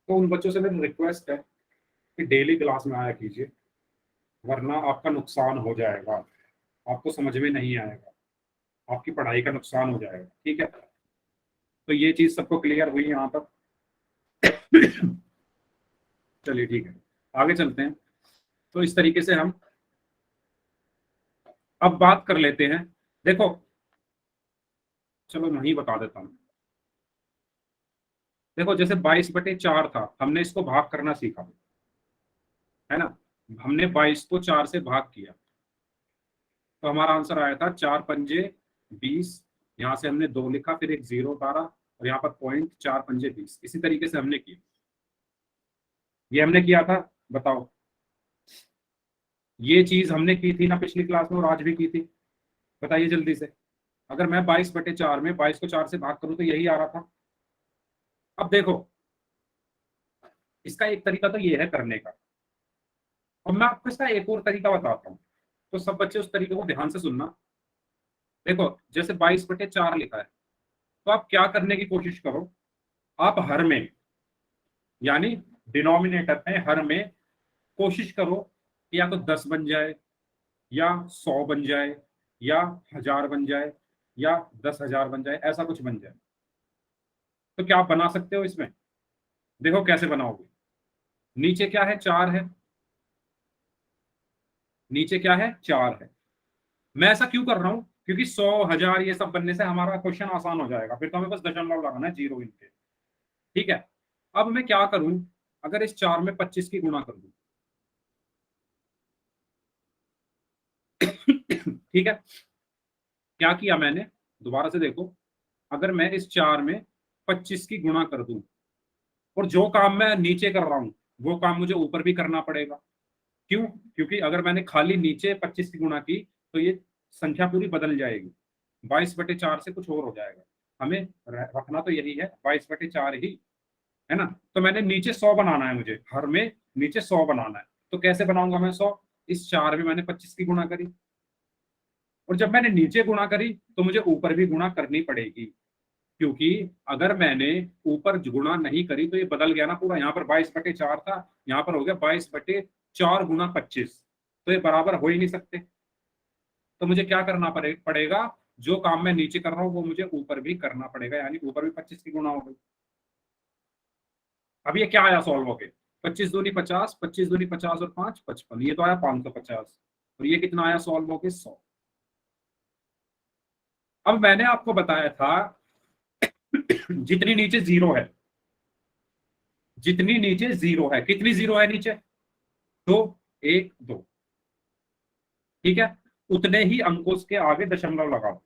तो उन बच्चों से मेरी रिक्वेस्ट है कि डेली क्लास में आया कीजिए, वरना आपका नुकसान हो जाएगा, आपको समझ में नहीं आएगा, आपकी पढ़ाई का नुकसान हो जाएगा। ठीक है, तो ये चीज सबको क्लियर हुई यहाँ तक। चलिए ठीक है, आगे चलते हैं। तो इस तरीके से हम अब बात कर लेते हैं। देखो चलो मैं ही बता देता हूँ। देखो जैसे 22/4 था, हमने इसको भाग करना सीखा, है ना, हमने 22 को 4 से भाग किया, तो हमारा आंसर आया था 4×5 = 20। यहाँ से हमने 2 लिखा, फिर एक जीरो उतारा और यहाँ पर पॉइंट, 4×5 = 20। इसी तरीके से हमने किया, ये हमने किया था। बताओ, ये चीज हमने की थी ना पिछली क्लास में और आज भी की थी, बताइए जल्दी से। अगर मैं 22/4 में 22 को 4 से भाग करूं तो यही आ रहा था। अब देखो इसका एक तरीका तो ये है करने का, और मैं आपको इसका एक और तरीका बताता हूँ, तो सब बच्चे उस तरीके को ध्यान से सुनना। देखो जैसे 22/4 लिखा है, तो आप क्या करने की कोशिश करो, आप हर में, यानी डिनोमिनेटर में, हर में कोशिश करो कि या तो 10 बन जाए, या 100 बन जाए, या 1000 बन जाए, या 10,000 बन जाए, ऐसा कुछ बन जाए। तो क्या आप बना सकते हो इसमें? देखो कैसे बनाओगे। नीचे क्या है? 4 है। नीचे क्या है? 4 है। मैं ऐसा क्यों कर रहा हूं? क्योंकि 100, 1000 ये सब बनने से हमारा क्वेश्चन आसान हो जाएगा, फिर तो हमें बस दशमलव लगाना है, जीरो इनके। ठीक है। अब मैं क्या करूं? अगर इस 4 में 25 की गुणा कर दूं ठीक है। क्या किया मैंने? दोबारा से देखो। अगर मैं इस 4 में 25 की गुणा कर दूं, और जो काम मैं नीचे कर रहा हूं वो काम मुझे ऊपर भी करना पड़ेगा। क्यों? क्योंकि अगर मैंने खाली नीचे 25 की गुणा की तो ये संख्या पूरी बदल जाएगी, 22/4 से कुछ और हो जाएगा। हमें रखना तो यही है, 22/4 ही, है ना। तो मैंने नीचे 100 बनाना है, मुझे हर में नीचे 100 बनाना है। तो कैसे बनाऊंगा मैं 100? इस 4 में मैंने 25 की गुणा करी, और जब मैंने नीचे गुणा करी तो मुझे ऊपर भी गुणा करनी पड़ेगी, क्योंकि अगर मैंने ऊपर गुणा नहीं करी तो ये बदल गया ना पूरा। यहाँ पर 22/4 था, यहाँ पर हो गया 22/4 गुना 25, तो ये बराबर हो ही नहीं सकते। तो मुझे क्या करना पड़ेगा? जो काम मैं नीचे कर रहा हूँ वो मुझे ऊपर भी करना पड़ेगा, यानी ऊपर भी 25 की गुणा हो गई। अब ये क्या आया सॉल्व होके? 25 दूनी 50, 25 दूनी 50 और 5 55, ये तो आया 550। और ये कितना आया सॉल्व होके? 100। अब मैंने आपको बताया था जितनी नीचे जीरो है, जितनी नीचे जीरो है, कितनी जीरो है नीचे? दो, एक, दो। ठीक है। उतने ही अंकों के आगे दशमलव लगाओ।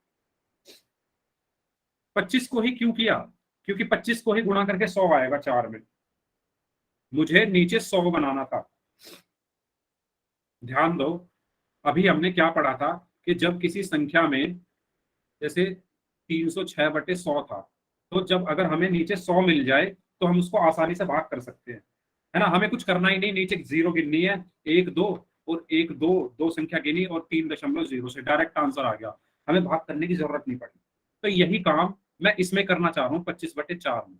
25 को ही क्यों किया? क्योंकि 25 को ही गुणा करके 100 आएगा 4 में। मुझे नीचे 100 बनाना था। ध्यान दो, अभी हमने क्या पढ़ा था कि जब किसी संख्या में, जैसे 306/100 था, तो जब अगर हमें नीचे 100 मिल जाए तो हम उसको आसानी से भाग कर सकते हैं, है ना। हमें कुछ करना ही नहीं, नीचे जीरो गिननी है, एक दो, और एक दो, दो संख्या गिनी और 3.0 से डायरेक्ट आंसर आ गया। हमें भाग करने की जरूरत नहीं पड़ी। तो यही काम मैं इसमें करना चाह रहा हूँ 25/4 में।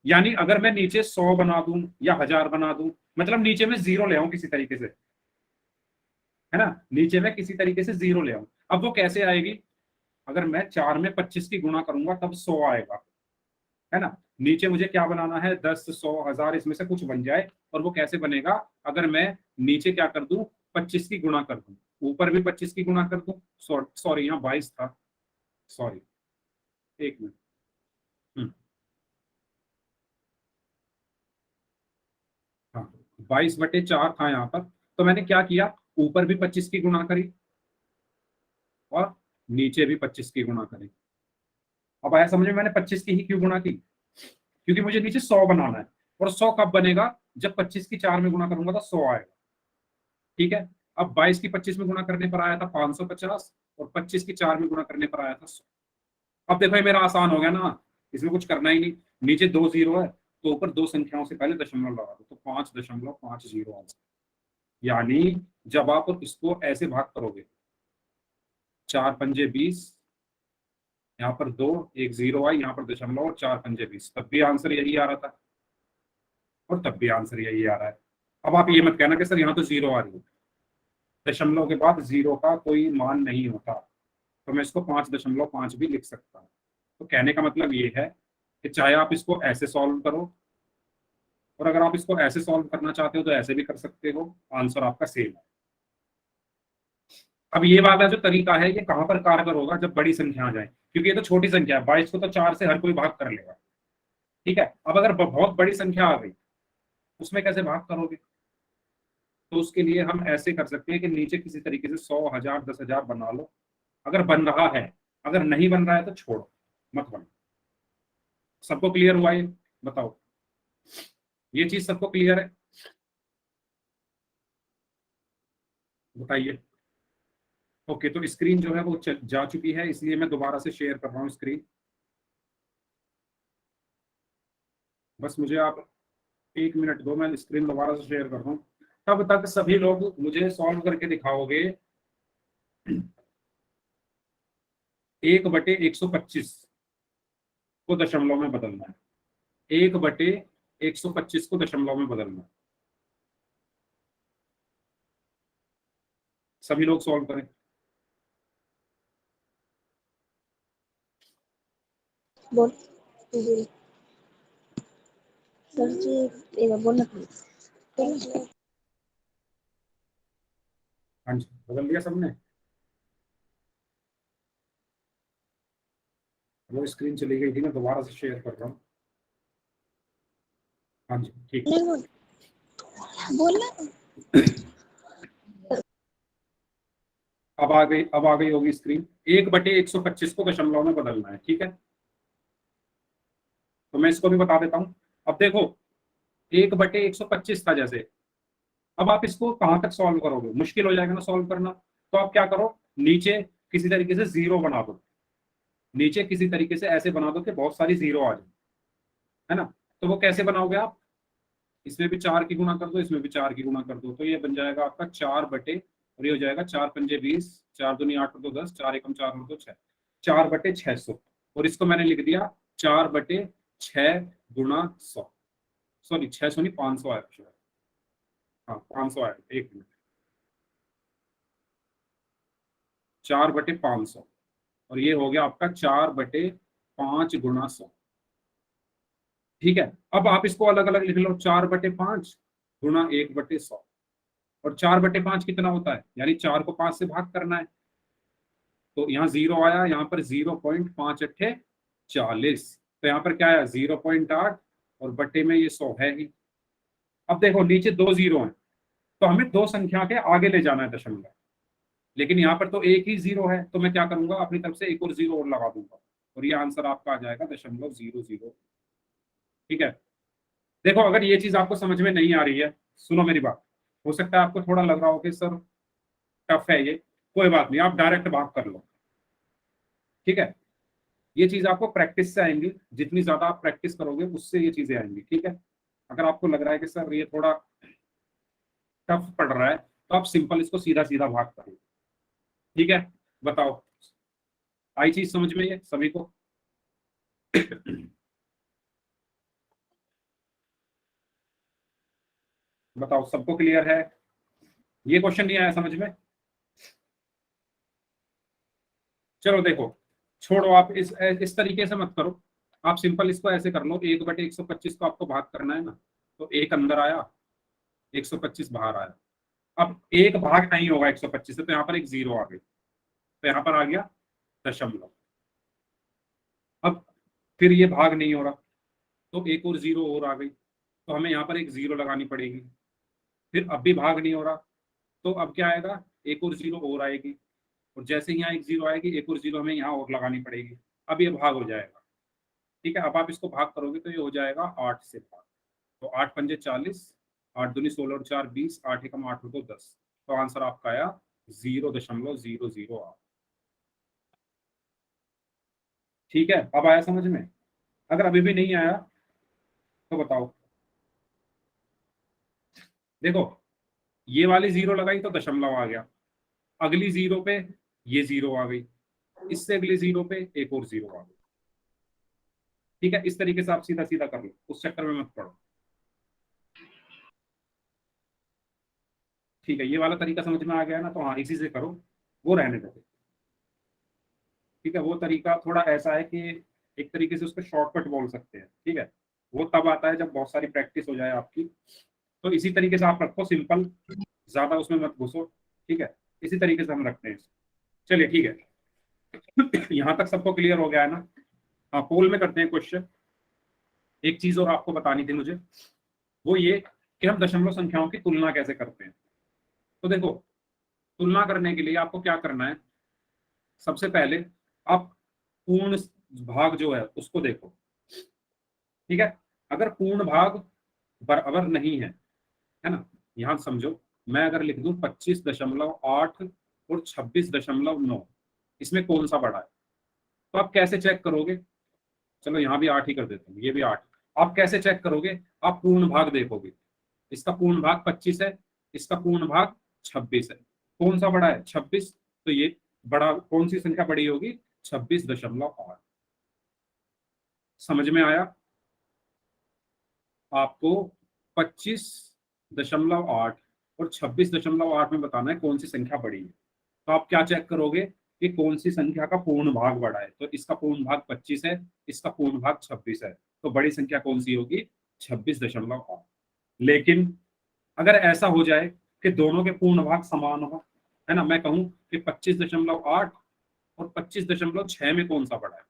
यानी अगर मैं नीचे 100 बना दूं या 1000 बना दूं, मतलब नीचे में जीरो ले आऊं किसी तरीके से, है ना। नीचे में किसी तरीके से जीरो ले आऊं। अब वो कैसे आएगी? अगर मैं 4 में 25 की गुणा करूंगा तब 100 आएगा, है ना। नीचे मुझे क्या बनाना है? 10, 100, 1000, इसमें से कुछ बन जाए। और वो कैसे बनेगा? अगर मैं नीचे क्या कर दूं? 25 की गुणा कर दूं, ऊपर भी 25 की गुणा कर दूं। सॉरी, यहाँ 22 था, सॉरी, एक मिनट। हाँ, 22/4 था यहाँ पर। तो मैंने क्या किया? ऊपर भी 25 की गुणा करी, और नीचे भी 25 की गुणा करी। अब आया समझ में मैंने 25 की ही क्यों गुणा की? क्योंकि मुझे नीचे 100 बनाना है। और 100 कब बनेगा? जब 25 की 4 में गुणा करूंगा तो 100 आएगा। ठीक है। अब 22 की 25 में गुणा करने पर आया था 550, और 25 की 4 में गुणा करने पर आया था 100। अब देखो ये मेरा आसान हो गया ना, इसमें कुछ करना ही नहीं। नीचे दो जीरो है, तो ऊपर दो संख्याओं से पहले दशमलव लगा दो, तो 5.50 आंसर। यानी जब आप इसको ऐसे भाग करोगे, 4×5 = 20, यहाँ पर दो, एक जीरो आई, यहाँ पर दशमलव, और 4×5 = 20, तब भी आंसर यही आ रहा था, और तब भी आंसर यही आ रहा है। अब आप ये मत कहना कि सर यहाँ तो जीरो आ रही है। दशमलव के बाद जीरो का कोई मान नहीं होता, तो मैं इसको 5.5 भी लिख सकता हूँ। तो कहने का मतलब ये है कि चाहे आप इसको ऐसे सॉल्व करो, और अगर आप इसको ऐसे सॉल्व करना चाहते हो तो ऐसे भी कर सकते हो, आंसर आपका सेम है। अब ये वाला जो तरीका है ये कहां पर कारगर होगा? जब बड़ी संख्या आ जाए, क्योंकि ये तो छोटी संख्या है, 22 को तो 4 से हर कोई भाग कर लेगा। ठीक है। अब अगर बहुत बड़ी संख्या आ गई, उसमें कैसे भाग करोगे? तो उसके लिए हम ऐसे कर सकते हैं कि नीचे किसी तरीके से 100, 1000, 10,000 बना लो, अगर बन रहा है। अगर नहीं बन रहा है तो छोड़ो, मत बनो। सबको क्लियर हुआ ये? बताओ, ये चीज सबको क्लियर है? बताइए। ओके, तो स्क्रीन जो है वो जा चुकी है, इसलिए मैं दोबारा से शेयर कर रहा हूँ स्क्रीन। बस मुझे आप 1 मिनट दो, मैं स्क्रीन दोबारा से शेयर कर रहा हूँ। तब तक सभी लोग मुझे सॉल्व करके दिखाओगे। 1/125 को दशमलव में बदलना है। 1/125 125 को दशमलव में बदलना है। सभी लोग सॉल्व करें। बोल बोल सर जी, एक बोलना प्लीज। हाँ जी, बदल दिया सबने। वो स्क्रीन चली गई थी, मैं दोबारा से शेयर कर रहा हूँ। हाँ जी ठीक। नहीं बोल बोलना। अब आ गई होगी स्क्रीन। 1/125 को दशमलव में बदलना है, ठीक है। तो मैं इसको भी बता देता हूँ। अब देखो 1/125 था जैसे, अब आप इसको कहाँ तक सॉल्व करोगे, मुश्किल हो जाएगा ना सॉल्व करना। तो आप क्या करो, नीचे किसी तरीके से जीरो बना दो। नीचे किसी तरीके से ऐसे बना दो कि बहुत सारी जीरो आ जाए, है ना। तो वो कैसे बनाओगे आप, इसमें भी 4 की गुणा कर दो, इसमें भी 4 की गुणा कर दो, तो ये बन जाएगा आपका 4 और ये हो जाएगा 4×5 = 20, 4×2 = 8 और 2 10, 4×1 4 और 2 6, 4/600। और इसको मैंने लिख दिया 4/6 × 100। सॉरी 600 नहीं, 500 आया शायद। हाँ 500 आया, एक मिनट। 4/500 और ये हो गया आपका 4/5 × 100। ठीक है, अब आप इसको अलग अलग लिख लो, 4/5 × 1/100। और 4/5 कितना होता है, यानी 4 को 5 से भाग करना है। तो यहाँ जीरो आया, यहाँ पर 0.5×8 = 40। तो यहाँ पर क्या आया 0.8 और बटे में ये 100 है ही। अब देखो नीचे 2 जीरो हैं, तो हमें 2 संख्या के आगे ले जाना है दशमलव, लेकिन यहाँ पर तो एक ही जीरो है, तो मैं क्या करूंगा अपनी तरफ से एक और जीरो और लगा दूंगा, और ये आंसर आपका आ जाएगा 0.00। ठीक है। देखो अगर ये चीज आपको समझ में नहीं आ रही है, सुनो मेरी बात, हो सकता है आपको थोड़ा लग रहा हो कि सर टफ है ये, कोई बात नहीं, आप डायरेक्ट भाग कर लो। ठीक है, ये चीज आपको प्रैक्टिस से आएंगी, जितनी ज्यादा आप प्रैक्टिस करोगे उससे ये चीजें आएंगी। ठीक है, अगर आपको लग रहा है कि सर ये थोड़ा टफ पड़ रहा है, तो आप सिंपल इसको सीधा सीधा भाग करो। ठीक है, बताओ आई चीज समझ में ये सभी को? बताओ सबको क्लियर है? ये क्वेश्चन नहीं आया समझ में? चलो देखो, छोड़ो, आप इस तरीके से मत करो, आप सिंपल इसको ऐसे कर लो, 1/125 को आपको भाग करना है ना, तो एक अंदर आया, 125 बाहर आया। अब एक भाग नहीं होगा 125 से, तो यहाँ पर एक जीरो आ गई, तो यहाँ पर आ गया दशमलव। अब फिर ये भाग नहीं हो रहा, तो एक और जीरो और आ गई, तो हमें यहाँ पर एक जीरो लगानी पड़ेगी। फिर अब भी भाग नहीं हो रहा, तो अब क्या आएगा, एक और जीरो और आएगी, और जैसे ही यहाँ एक जीरो आएगी, एक और जीरो हमें यहाँ और लगानी पड़ेगी। अब ये भाग हो जाएगा। ठीक है, अब आप इसको भाग करोगे तो ये हो जाएगा 8 से भाग, तो 8×5 = 40, 8×2 = 16 और 4 20, 8×1 = 8 और 2 10। तो आंसर आपका आया 0.008। ठीक है, अब आया समझ में? अगर अभी भी नहीं आया तो बताओ। देखो ये वाली जीरो लगाई तो दशमलव आ गया, अगली जीरो पे ये जीरो आ गई, इससे अगली जीरो पे एक और जीरो आ गई। ठीक है, इस तरीके से आप सीधा सीधा कर लो, उस चक्कर में मत पड़ो। ठीक है, ये वाला तरीका समझ में आ गया ना, तो हाँ इसी से करो, वो रहने दो। ठीक है, वो तरीका थोड़ा ऐसा है कि एक तरीके से उसको शॉर्टकट बोल सकते हैं। ठीक है, वो तब आता है जब बहुत सारी प्रैक्टिस हो जाए आपकी। तो इसी तरीके से आप रखो सिंपल, ज्यादा उसमें मत घुसो। ठीक है, इसी तरीके से हम रखते हैं। चलिए ठीक है, यहाँ तक सबको क्लियर हो गया है ना? हाँ, पोल में करते हैं क्वेश्चन। एक चीज और आपको बतानी थी मुझे, वो ये कि हम दशमलव संख्याओं की तुलना कैसे करते हैं। तो देखो, तुलना करने के लिए आपको क्या करना है, सबसे पहले आप पूर्ण भाग जो है उसको देखो। ठीक है, अगर पूर्ण भाग बराबर नहीं है ना, यहां समझो, मैं अगर लिख दूं 25.8 और 26.9, इसमें कौन सा बड़ा है, तो आप कैसे चेक करोगे? चलो यहाँ भी 8 ही कर देता हूँ, ये भी 8। आप कैसे चेक करोगे? आप पूर्ण भाग देखोगे, इसका पूर्ण भाग 25 है, इसका पूर्ण भाग 26 है, कौन सा बड़ा है? 26। तो ये बड़ा, कौन सी संख्या बड़ी होगी? 26.8। समझ में आया? आपको 25.8 और 26.8 में बताना है कौन सी संख्या बड़ी है। तो आप क्या चेक करोगे कि कौन सी संख्या का पूर्ण भाग बड़ा है। तो इसका पूर्ण भाग 25 है, इसका पूर्ण भाग 26 है, तो बड़ी संख्या कौन सी होगी? 26.8। लेकिन अगर ऐसा हो जाए कि दोनों के पूर्ण भाग समान हो, है ना, मैं कहूं कि 25.8 और 25.6 में कौन सा बड़ा है।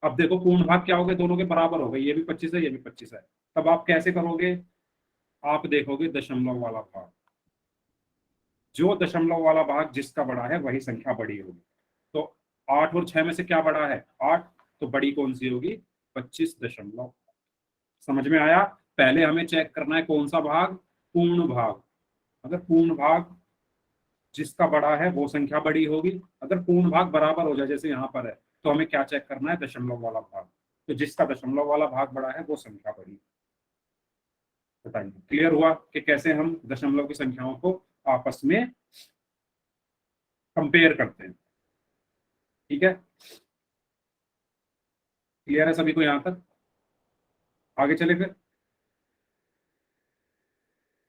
अब देखो पूर्ण भाग क्या हो गए, दोनों के बराबर हो गए, ये भी 25 है, ये भी 25 है। तब आप कैसे करोगे? आप देखोगे दशमलव वाला भाग, जो दशमलव वाला भाग जिसका बड़ा है वही संख्या बड़ी होगी। तो 8 और 6 में से क्या बड़ा है? 8, तो बड़ी कौन सी होगी? 25.8। समझ में आया? पहले हमें चेक करना है कौन सा भाग? पूर्ण भाग। अगर पूर्ण भाग जिसका बड़ा है वो संख्या बड़ी होगी। अगर पूर्ण भाग बराबर हो जाए जैसे यहाँ पर है, तो हमें क्या चेक करना है? दशमलव वाला भाग। तो जिसका दशमलव वाला भाग बड़ा है वो संख्या बड़ी। बताइए, क्लियर हुआ कि कैसे हम दशमलव की संख्याओं को आपस में कंपेयर करते हैं? ठीक है, क्लियर है सभी को यहाँ तक? आगे चले फिर?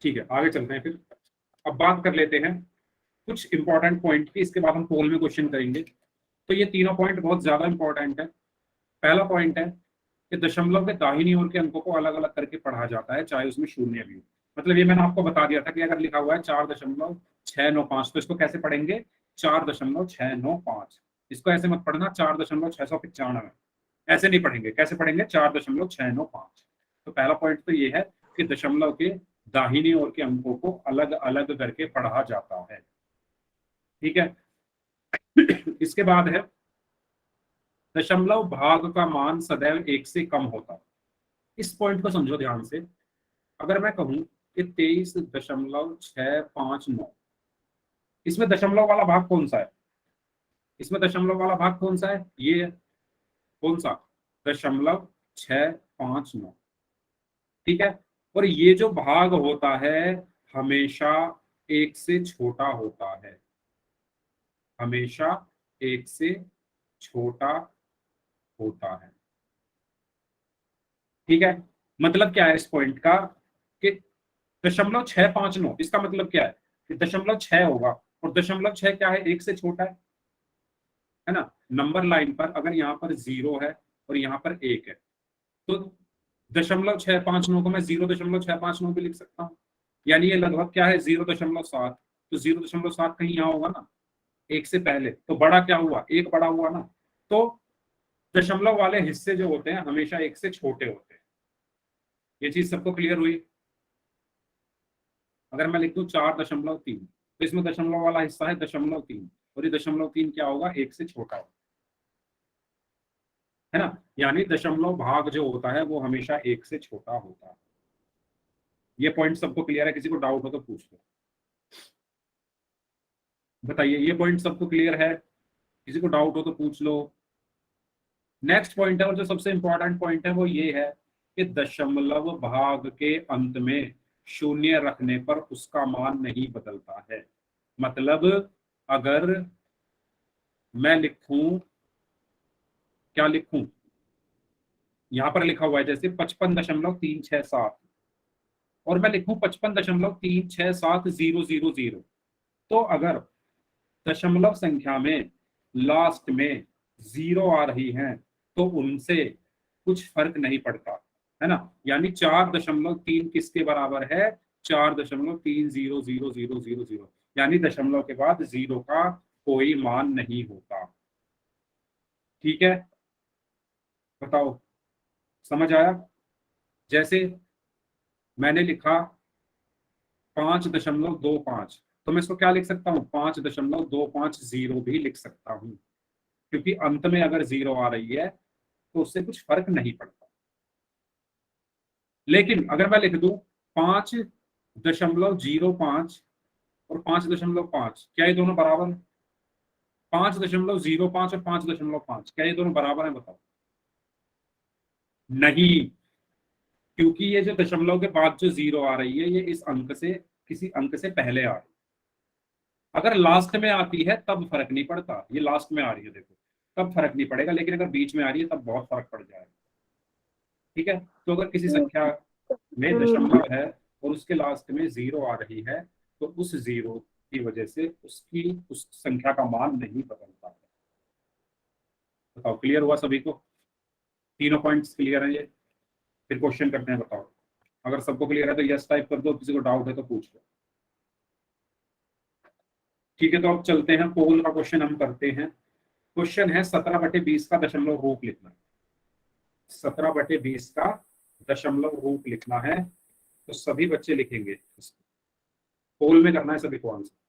ठीक है, आगे चलते हैं फिर। अब बात कर लेते हैं कुछ इंपॉर्टेंट पॉइंट की, इसके बाद हम पोल में क्वेश्चन करेंगे। तो ये तीनों पॉइंट बहुत ज्यादा इंपॉर्टेंट है। पहला पॉइंट है कि दशमलव के दाहिनी ओर के अंकों को अलग अलग करके पढ़ा जाता है, चाहे उसमें शून्य भी हो। मतलब ये मैंने आपको बता दिया था कि अगर लिखा हुआ है 4.695, तो इसको कैसे पढ़ेंगे? 4.695। इसको ऐसे मत पढ़ना 4.695, ऐसे नहीं पढ़ेंगे। कैसे पढ़ेंगे? 4.695। तो पहला पॉइंट तो ये है कि दशमलव के दाहिनी ओर के अंकों को अलग अलग करके पढ़ा जाता है। ठीक है। इसके बाद है दशमलव भाग का मान सदैव 1 से कम होता है। इस पॉइंट को समझो ध्यान से। अगर मैं कहूं कि 23.659, इसमें दशमलव वाला भाग कौन सा है? इसमें दशमलव वाला भाग कौन सा है? ये कौन सा? 0.659। ठीक है। और ये जो भाग होता है हमेशा 1 से छोटा होता है, हमेशा 1 से छोटा होता है। ठीक है। मतलब क्या है इस पॉइंट का? कि 0.659, इसका मतलब क्या है कि 0.6 होगा, और 0.6 क्या है? 1 से छोटा है ना। नंबर लाइन पर अगर यहाँ पर 0 है और यहाँ पर 1 है, तो 0.659 को मैं 0.659 भी लिख सकता हूँ। यानी ये लगभग क्या है? 0.7। तो 0.7 कहीं यहाँ होगा ना, 1 से पहले। तो बड़ा क्या हुआ? 1 बड़ा हुआ ना। तो दशमलव वाले हिस्से जो होते हैं हमेशा 1 से छोटे होते हैं। ये चीज सबको क्लियर हुई? अगर मैं लिख दूं 4.3, तो इसमें दशमलव वाला हिस्सा है 0.3, और ये 0.3 क्या होगा? 1 से छोटा होगा, है ना। यानी दशमलव भाग जो होता है वो हमेशा 1 से छोटा होता है। ये पॉइंट सबको क्लियर है? किसी को डाउट हो तो पूछ लो, बताइए। ये पॉइंट सबको क्लियर है? किसी को डाउट हो तो पूछ लो। नेक्स्ट पॉइंट है, और जो सबसे इंपॉर्टेंट पॉइंट है वो ये है कि दशमलव भाग के अंत में शून्य रखने पर उसका मान नहीं बदलता है। मतलब अगर मैं लिखूं, क्या लिखूं? यहां पर लिखा हुआ है जैसे 55.367, और मैं लिखूं 55.367,000, तो अगर दशमलव संख्या में लास्ट में 0 आ रही है तो उनसे कुछ फर्क नहीं पड़ता, है ना। यानी 4.3 किसके बराबर है? 4.3000000। यानी दशमलव के बाद 0 का कोई मान नहीं होता। ठीक है, बताओ, समझ आया? जैसे मैंने लिखा 5.25, तो मैं इसको क्या लिख सकता हूँ? 5.250 भी लिख सकता हूँ, क्योंकि अंत में अगर 0 आ रही है तो उससे कुछ फर्क नहीं पड़ता। लेकिन अगर मैं लिख दूं 5.05 और 5.5, क्या ये दोनों बराबर है? 5.05 और 5.5, क्या ये दोनों बराबर है? बताओ। नहीं, क्योंकि ये जो दशमलव के बाद जो 0 आ रही है ये इस अंक से, किसी अंक से पहले आ रही है। अगर लास्ट में आती है तब फर्क नहीं पड़ता, ये लास्ट में आ रही है देखो, तब फर्क नहीं पड़ेगा। लेकिन अगर बीच में आ रही है तब बहुत फर्क पड़ जाएगा। ठीक है। तो अगर किसी संख्या में दशमलव है और उसके लास्ट में जीरो आ रही है, तो उस जीरो की वजह से उसकी उस संख्या का मान नहीं बदलता है। बताओ, क्लियर हुआ सभी को? तीनों पॉइंट्स क्लियर है ये? फिर क्वेश्चन करते हैं, बताओ। अगर सबको क्लियर है तो यस टाइप कर दो, किसी को डाउट है तो पूछ लो। ठीक है, तो अब चलते हैं, पोल का क्वेश्चन हम करते हैं। क्वेश्चन है 17/20 का दशमलव रूप लिखना। 17/20 का दशमलव रूप लिखना है, तो सभी बच्चे लिखेंगे। पोल में करना है सभी को आंसर।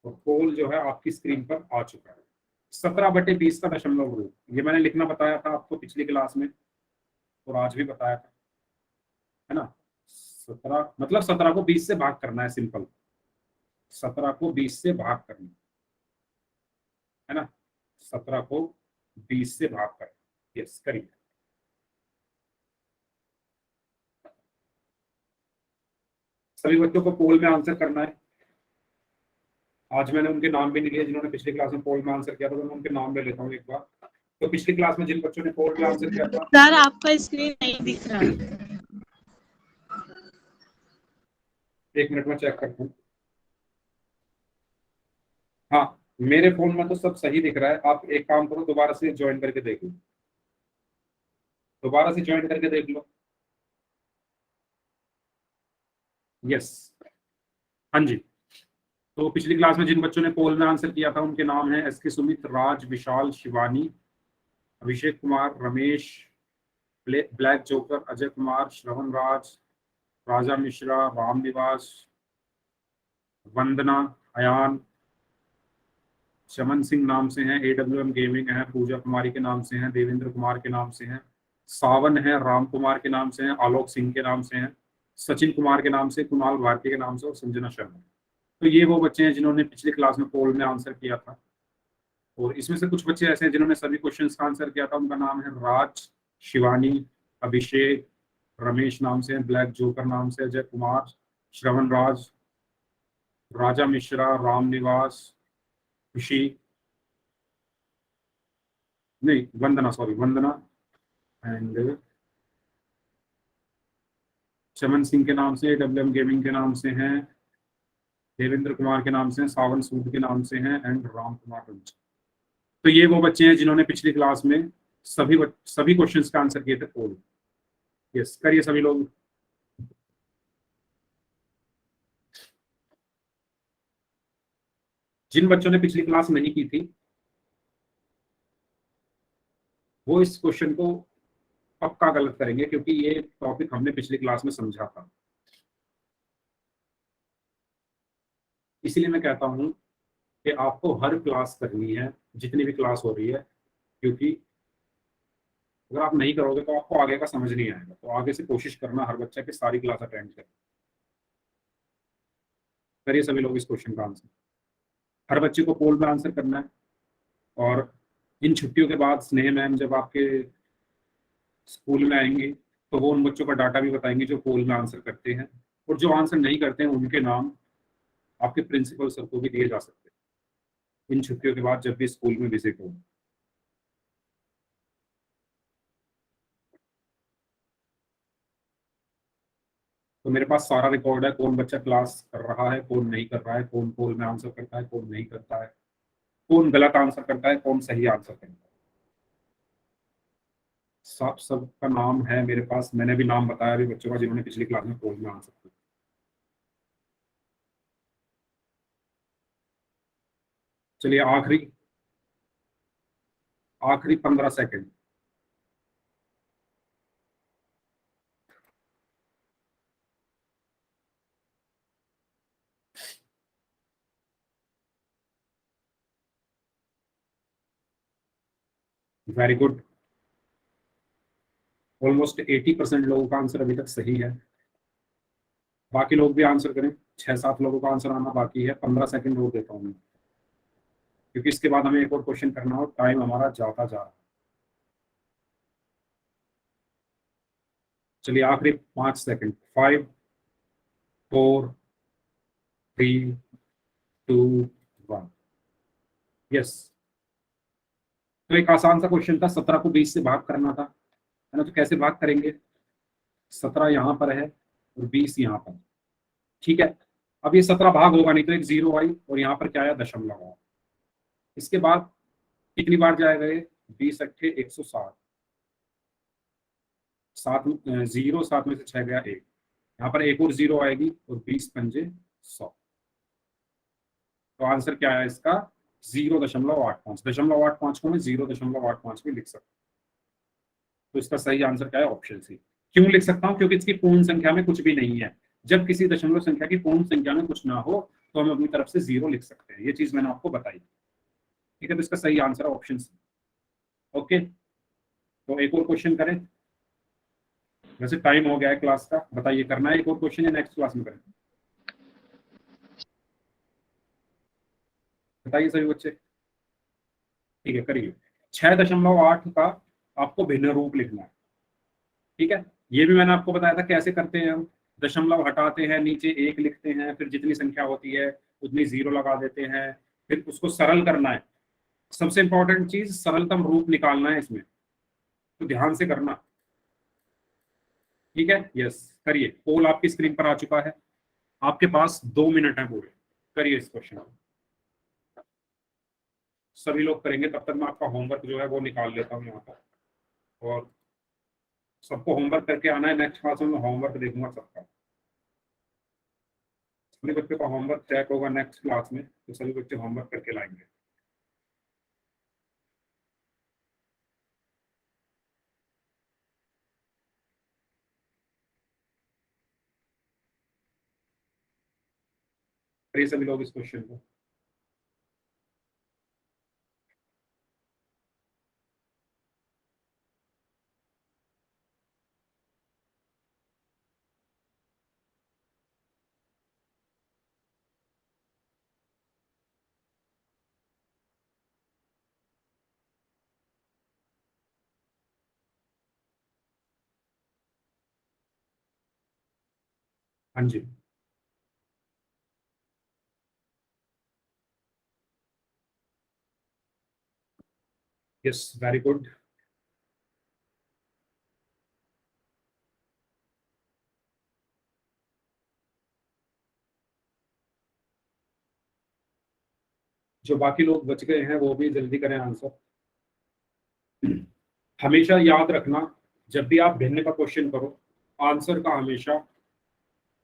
और पोल जो है आपकी स्क्रीन पर आ चुका है। 17/20 का दशमलव रूप, ये मैंने लिखना बताया था आपको पिछली क्लास में और आज भी बताया था, है ना। 17 मतलब 17 को 20 से भाग करना है, सिंपल। 17 को 20 से भाग करना है ना। 17 को 20 से भाग करना, यस करिए। सभी बच्चों को पोल में आंसर करना है। आज मैंने उनके नाम भी नहीं लिए जिन्होंने पिछली क्लास में पोल में आंसर किया था, तो मैं उनके नाम ले लेता हूँ एक बार। तो पिछली क्लास में जिन बच्चों ने पोल में आंसर किया था, सर आपका स्क्रीन नहीं दिख रहा। एक मिनट में चेक करता हूँ। हाँ, मेरे फोन में तो सब सही दिख रहा है। आप एक काम करो, दोबारा से ज्वाइन करके देख लो। दोबारा से ज्वाइन करके देख लो। यस, हाँ जी। तो पिछली क्लास में जिन बच्चों ने पोल में आंसर किया था उनके नाम है एस के सुमित, राज, विशाल, शिवानी, अभिषेक कुमार, रमेश, ब्लैक जोकर, अजय कुमार, श्रवण राज, राजा मिश्रा, राम निवास, वंदना, अयान, चमन सिंह नाम से हैं, AWM गेमिंग है, पूजा कुमारी के नाम से हैं, देवेंद्र कुमार के नाम से हैं, सावन है, राम कुमार के नाम से हैं, आलोक सिंह के नाम से हैं, सचिन कुमार के नाम से, कुणाल भारती के नाम से और संजना शर्मा। तो ये वो बच्चे हैं जिन्होंने पिछली क्लास में पोल में आंसर किया था। और इसमें से कुछ बच्चे ऐसे हैं जिन्होंने सभी क्वेश्चंस का आंसर किया था। उनका नाम है राज, शिवानी, अभिषेक, रमेश नाम से, ब्लैक जोकर नाम से, अजय कुमार, श्रवण राज, राजा मिश्रा, राम निवास, खुशी, नहीं वंदना, सॉरी वंदना, एंड चमन सिंह के नाम से, AWM गेमिंग के नाम से हैं, देवेंद्र कुमार के नाम से हैं, सावन सूद के नाम से हैं, एंड राम कुमार रंजन। तो ये वो बच्चे हैं जिन्होंने पिछली क्लास में सभी क्वेश्चंस का आंसर किए थे पोल। यस करिए सभी लोग। जिन बच्चों ने पिछली क्लास नहीं की थी वो इस क्वेश्चन को पक्का गलत करेंगे, क्योंकि ये टॉपिक हमने पिछली क्लास में समझा था। इसीलिए मैं कहता हूं कि आपको हर क्लास करनी है, जितनी भी क्लास हो रही है, क्योंकि अगर आप नहीं करोगे तो आपको आगे का समझ नहीं आएगा। तो आगे से कोशिश करना हर बच्चा की सारी क्लास अटेंड करे। करिए सभी लोग इस क्वेश्चन का आंसर। हर बच्चे को पोल में आंसर करना है। और इन छुट्टियों के बाद स्नेह मैम जब आपके स्कूल में आएंगे तो वो उन बच्चों का डाटा भी बताएंगे जो पोल में आंसर करते हैं, और जो आंसर नहीं करते हैं उनके नाम आपके प्रिंसिपल सर को भी दिए जा सकते हैं इन छुट्टियों के बाद जब भी स्कूल में विजिट हो। तो मेरे पास सारा रिकॉर्ड है, कौन बच्चा क्लास कर रहा है, कौन नहीं कर रहा है, कौन पोल में आंसर करता है, कौन नहीं करता है, कौन गलत आंसर करता है, कौन सही आंसर करता है। सबका नाम है मेरे पास। मैंने भी नाम बताया अभी बच्चों का जिन्होंने पिछली क्लास में पोल में आंसर किया। चलिए आखिरी आखिरी 15 सेकंड। Very good. ऑलमोस्ट 80% लोगों का आंसर अभी तक सही है। बाकी लोग भी आंसर करें। 6-7 लोगों का आंसर आना बाकी है। 15 सेकंड और देता हूँ मैं, क्योंकि इसके बाद हमें एक और क्वेश्चन करना हो, टाइम हमारा जाता जा रहा है। चलिए आखिरी 5 सेकंड। 5, 4, 3, 2, 1। यस, तो एक आसान सा क्वेश्चन था, 17 को 20 से भाग करना था, है ना। तो कैसे भाग करेंगे, 17 यहाँ पर है और 20 यहाँ पर, ठीक है। अब ये 17 भाग होगा नहीं तो एक जीरो आई और यहाँ पर क्या आया, दशमलव आया। इसके बाद कितनी बार जाएगा ये, 20 अट्ठे 160, सात जीरो, सात में से 6 गया 1, यहाँ पर एक और जीरो आएगी और 20 पंजे 100। तो आंसर क्या है इसका, 0.85। 0.85 को मैं 0.85 में लिख सकता हूँ। तो इसका सही आंसर क्या है, ऑप्शन सी। क्यों लिख सकता हूँ, क्योंकि इसकी पूर्ण संख्या में कुछ भी नहीं है। जब किसी दशमलव संख्या की पूर्ण संख्या में कुछ ना हो तो हम अपनी तरफ से 0 लिख सकते हैं, ये चीज मैंने आपको बताई, ठीक है। तो इसका सही आंसर है ऑप्शन सी। ओके, तो एक और क्वेश्चन करें। वैसे टाइम हो गया है क्लास का, बताइए करना है एक और क्वेश्चन या नेक्स्ट क्लास में करें, बताइए सभी बच्चे। ठीक है, करिए। 6.8 का आपको भिन्न रूप लिखना है, ठीक है। ये भी मैंने आपको बताया था कैसे करते हैं हम, दशमलव हटाते हैं, नीचे एक लिखते हैं, फिर जितनी संख्या होती है उतनी जीरो लगा देते हैं, फिर उसको सरल करना है। सबसे इंपॉर्टेंट चीज सरलतम रूप निकालना है इसमें, तो ध्यान से करना, ठीक है। यस, करिए। पोल आपकी स्क्रीन पर आ चुका है, आपके पास 2 मिनट है पूरे, करिए इस क्वेश्चन को। सभी लोग करेंगे, तब तक मैं आपका होमवर्क जो है वो निकाल लेता हूँ यहाँ पर। और सबको होमवर्क करके आना है, नेक्स्ट क्लास में मैं होमवर्क देखूंगा सबका। सभी बच्चों का होमवर्क चेक होगा नेक्स्ट क्लास में, तो सभी बच्चे होमवर्क करके लाएंगे। करिए सभी लोग इस क्वेश्चन को। हाँ जी, यस, वेरी गुड। जो बाकी लोग बच गए हैं वो भी जल्दी करें आंसर। हमेशा याद रखना, जब भी आप भिन्न का क्वेश्चन करो, आंसर का हमेशा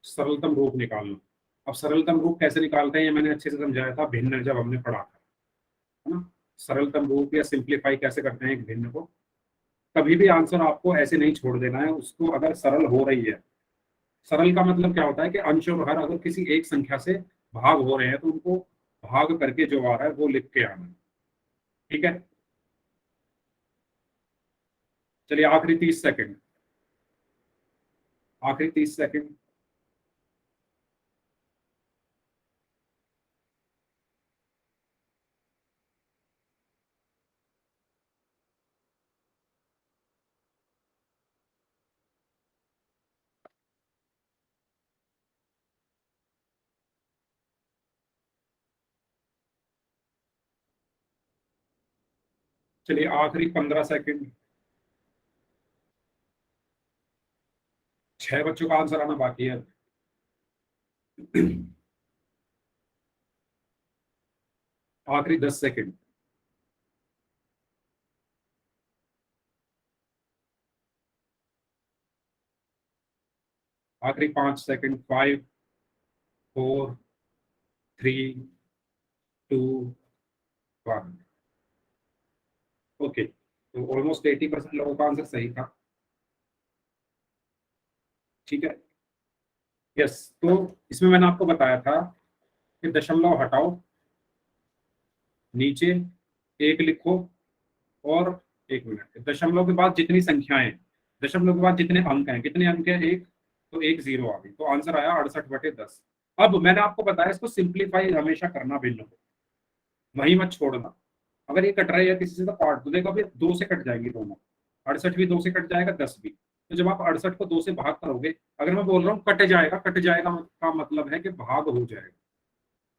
सरलतम रूप निकालना। अब सरलतम रूप कैसे निकालते हैं ये मैंने अच्छे से समझाया था भिन्न जब हमने पढ़ा था, है ना। सरलतम रूप या सिंप्लीफाई कैसे करते हैं एक भिन्न को। कभी भी आंसर आपको ऐसे नहीं छोड़ देना है उसको, अगर सरल हो रही है। सरल का मतलब क्या होता है कि अंश और हर अगर किसी एक संख्या से भाग हो रहे हैं तो उनको भाग करके जो आ रहा है वो लिख के आना है, ठीक है। चलिए आखिरी 30 सेकंड, आखिरी 30 सेकंड। चलिए आखिरी 15 सेकंड। 6 बच्चों का आंसर आना बाकी है। आखिरी 10 सेकंड। आखिरी 5 सेकंड। 5, 4, 3, 2, 1। ओके, तो ऑलमोस्ट 80% लोगों का आंसर सही था, ठीक है। यस, तो इसमें मैंने आपको बताया था कि दशमलव हटाओ, नीचे एक लिखो, और एक मिनट, दशमलव के बाद जितनी संख्याएं, दशमलव के बाद जितने अंक हैं, कितने अंक हैं, एक, तो एक जीरो आ गई, तो आंसर आया 68/10। अब मैंने आपको बताया इसको सिंप्लीफाई हमेशा करना भिन्न को, वहीं मत छोड़ना। अगर ये कट रहा है या किसी से तो काट दो, देखो अभी 2 से कट जाएंगी दोनों, 68 भी 2 से कट जाएगा, 10 भी। तो जब आप 68 को 2 से भाग करोगे, अगर मैं बोल रहा हूँ कट जाएगा, कट जाएगा का मतलब है कि भाग हो जाएगा।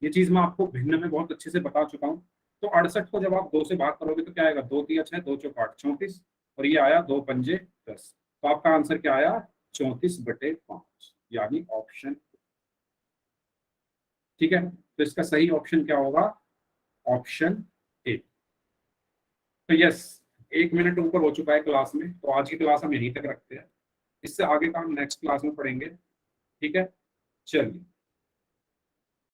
ये चीज मैं आपको भिन्न में बहुत अच्छे से बता चुका हूँ, तो 68 को जब आप 2 से भाग करोगे तो क्या आएगा, 2 तिया 6, 2 चौक 8, 34, और ये आया 2 पंजे 10। तो आपका आंसर क्या आया, 34/5, यानी ऑप्शन। ठीक है, तो इसका सही ऑप्शन क्या होगा, ऑप्शन ए। तो यस, 1 मिनट ऊपर हो चुका है क्लास में, तो आज की क्लास हम यहीं तक रखते हैं। इससे आगे का हम नेक्स्ट क्लास में पढ़ेंगे। ठीक है, चलिए।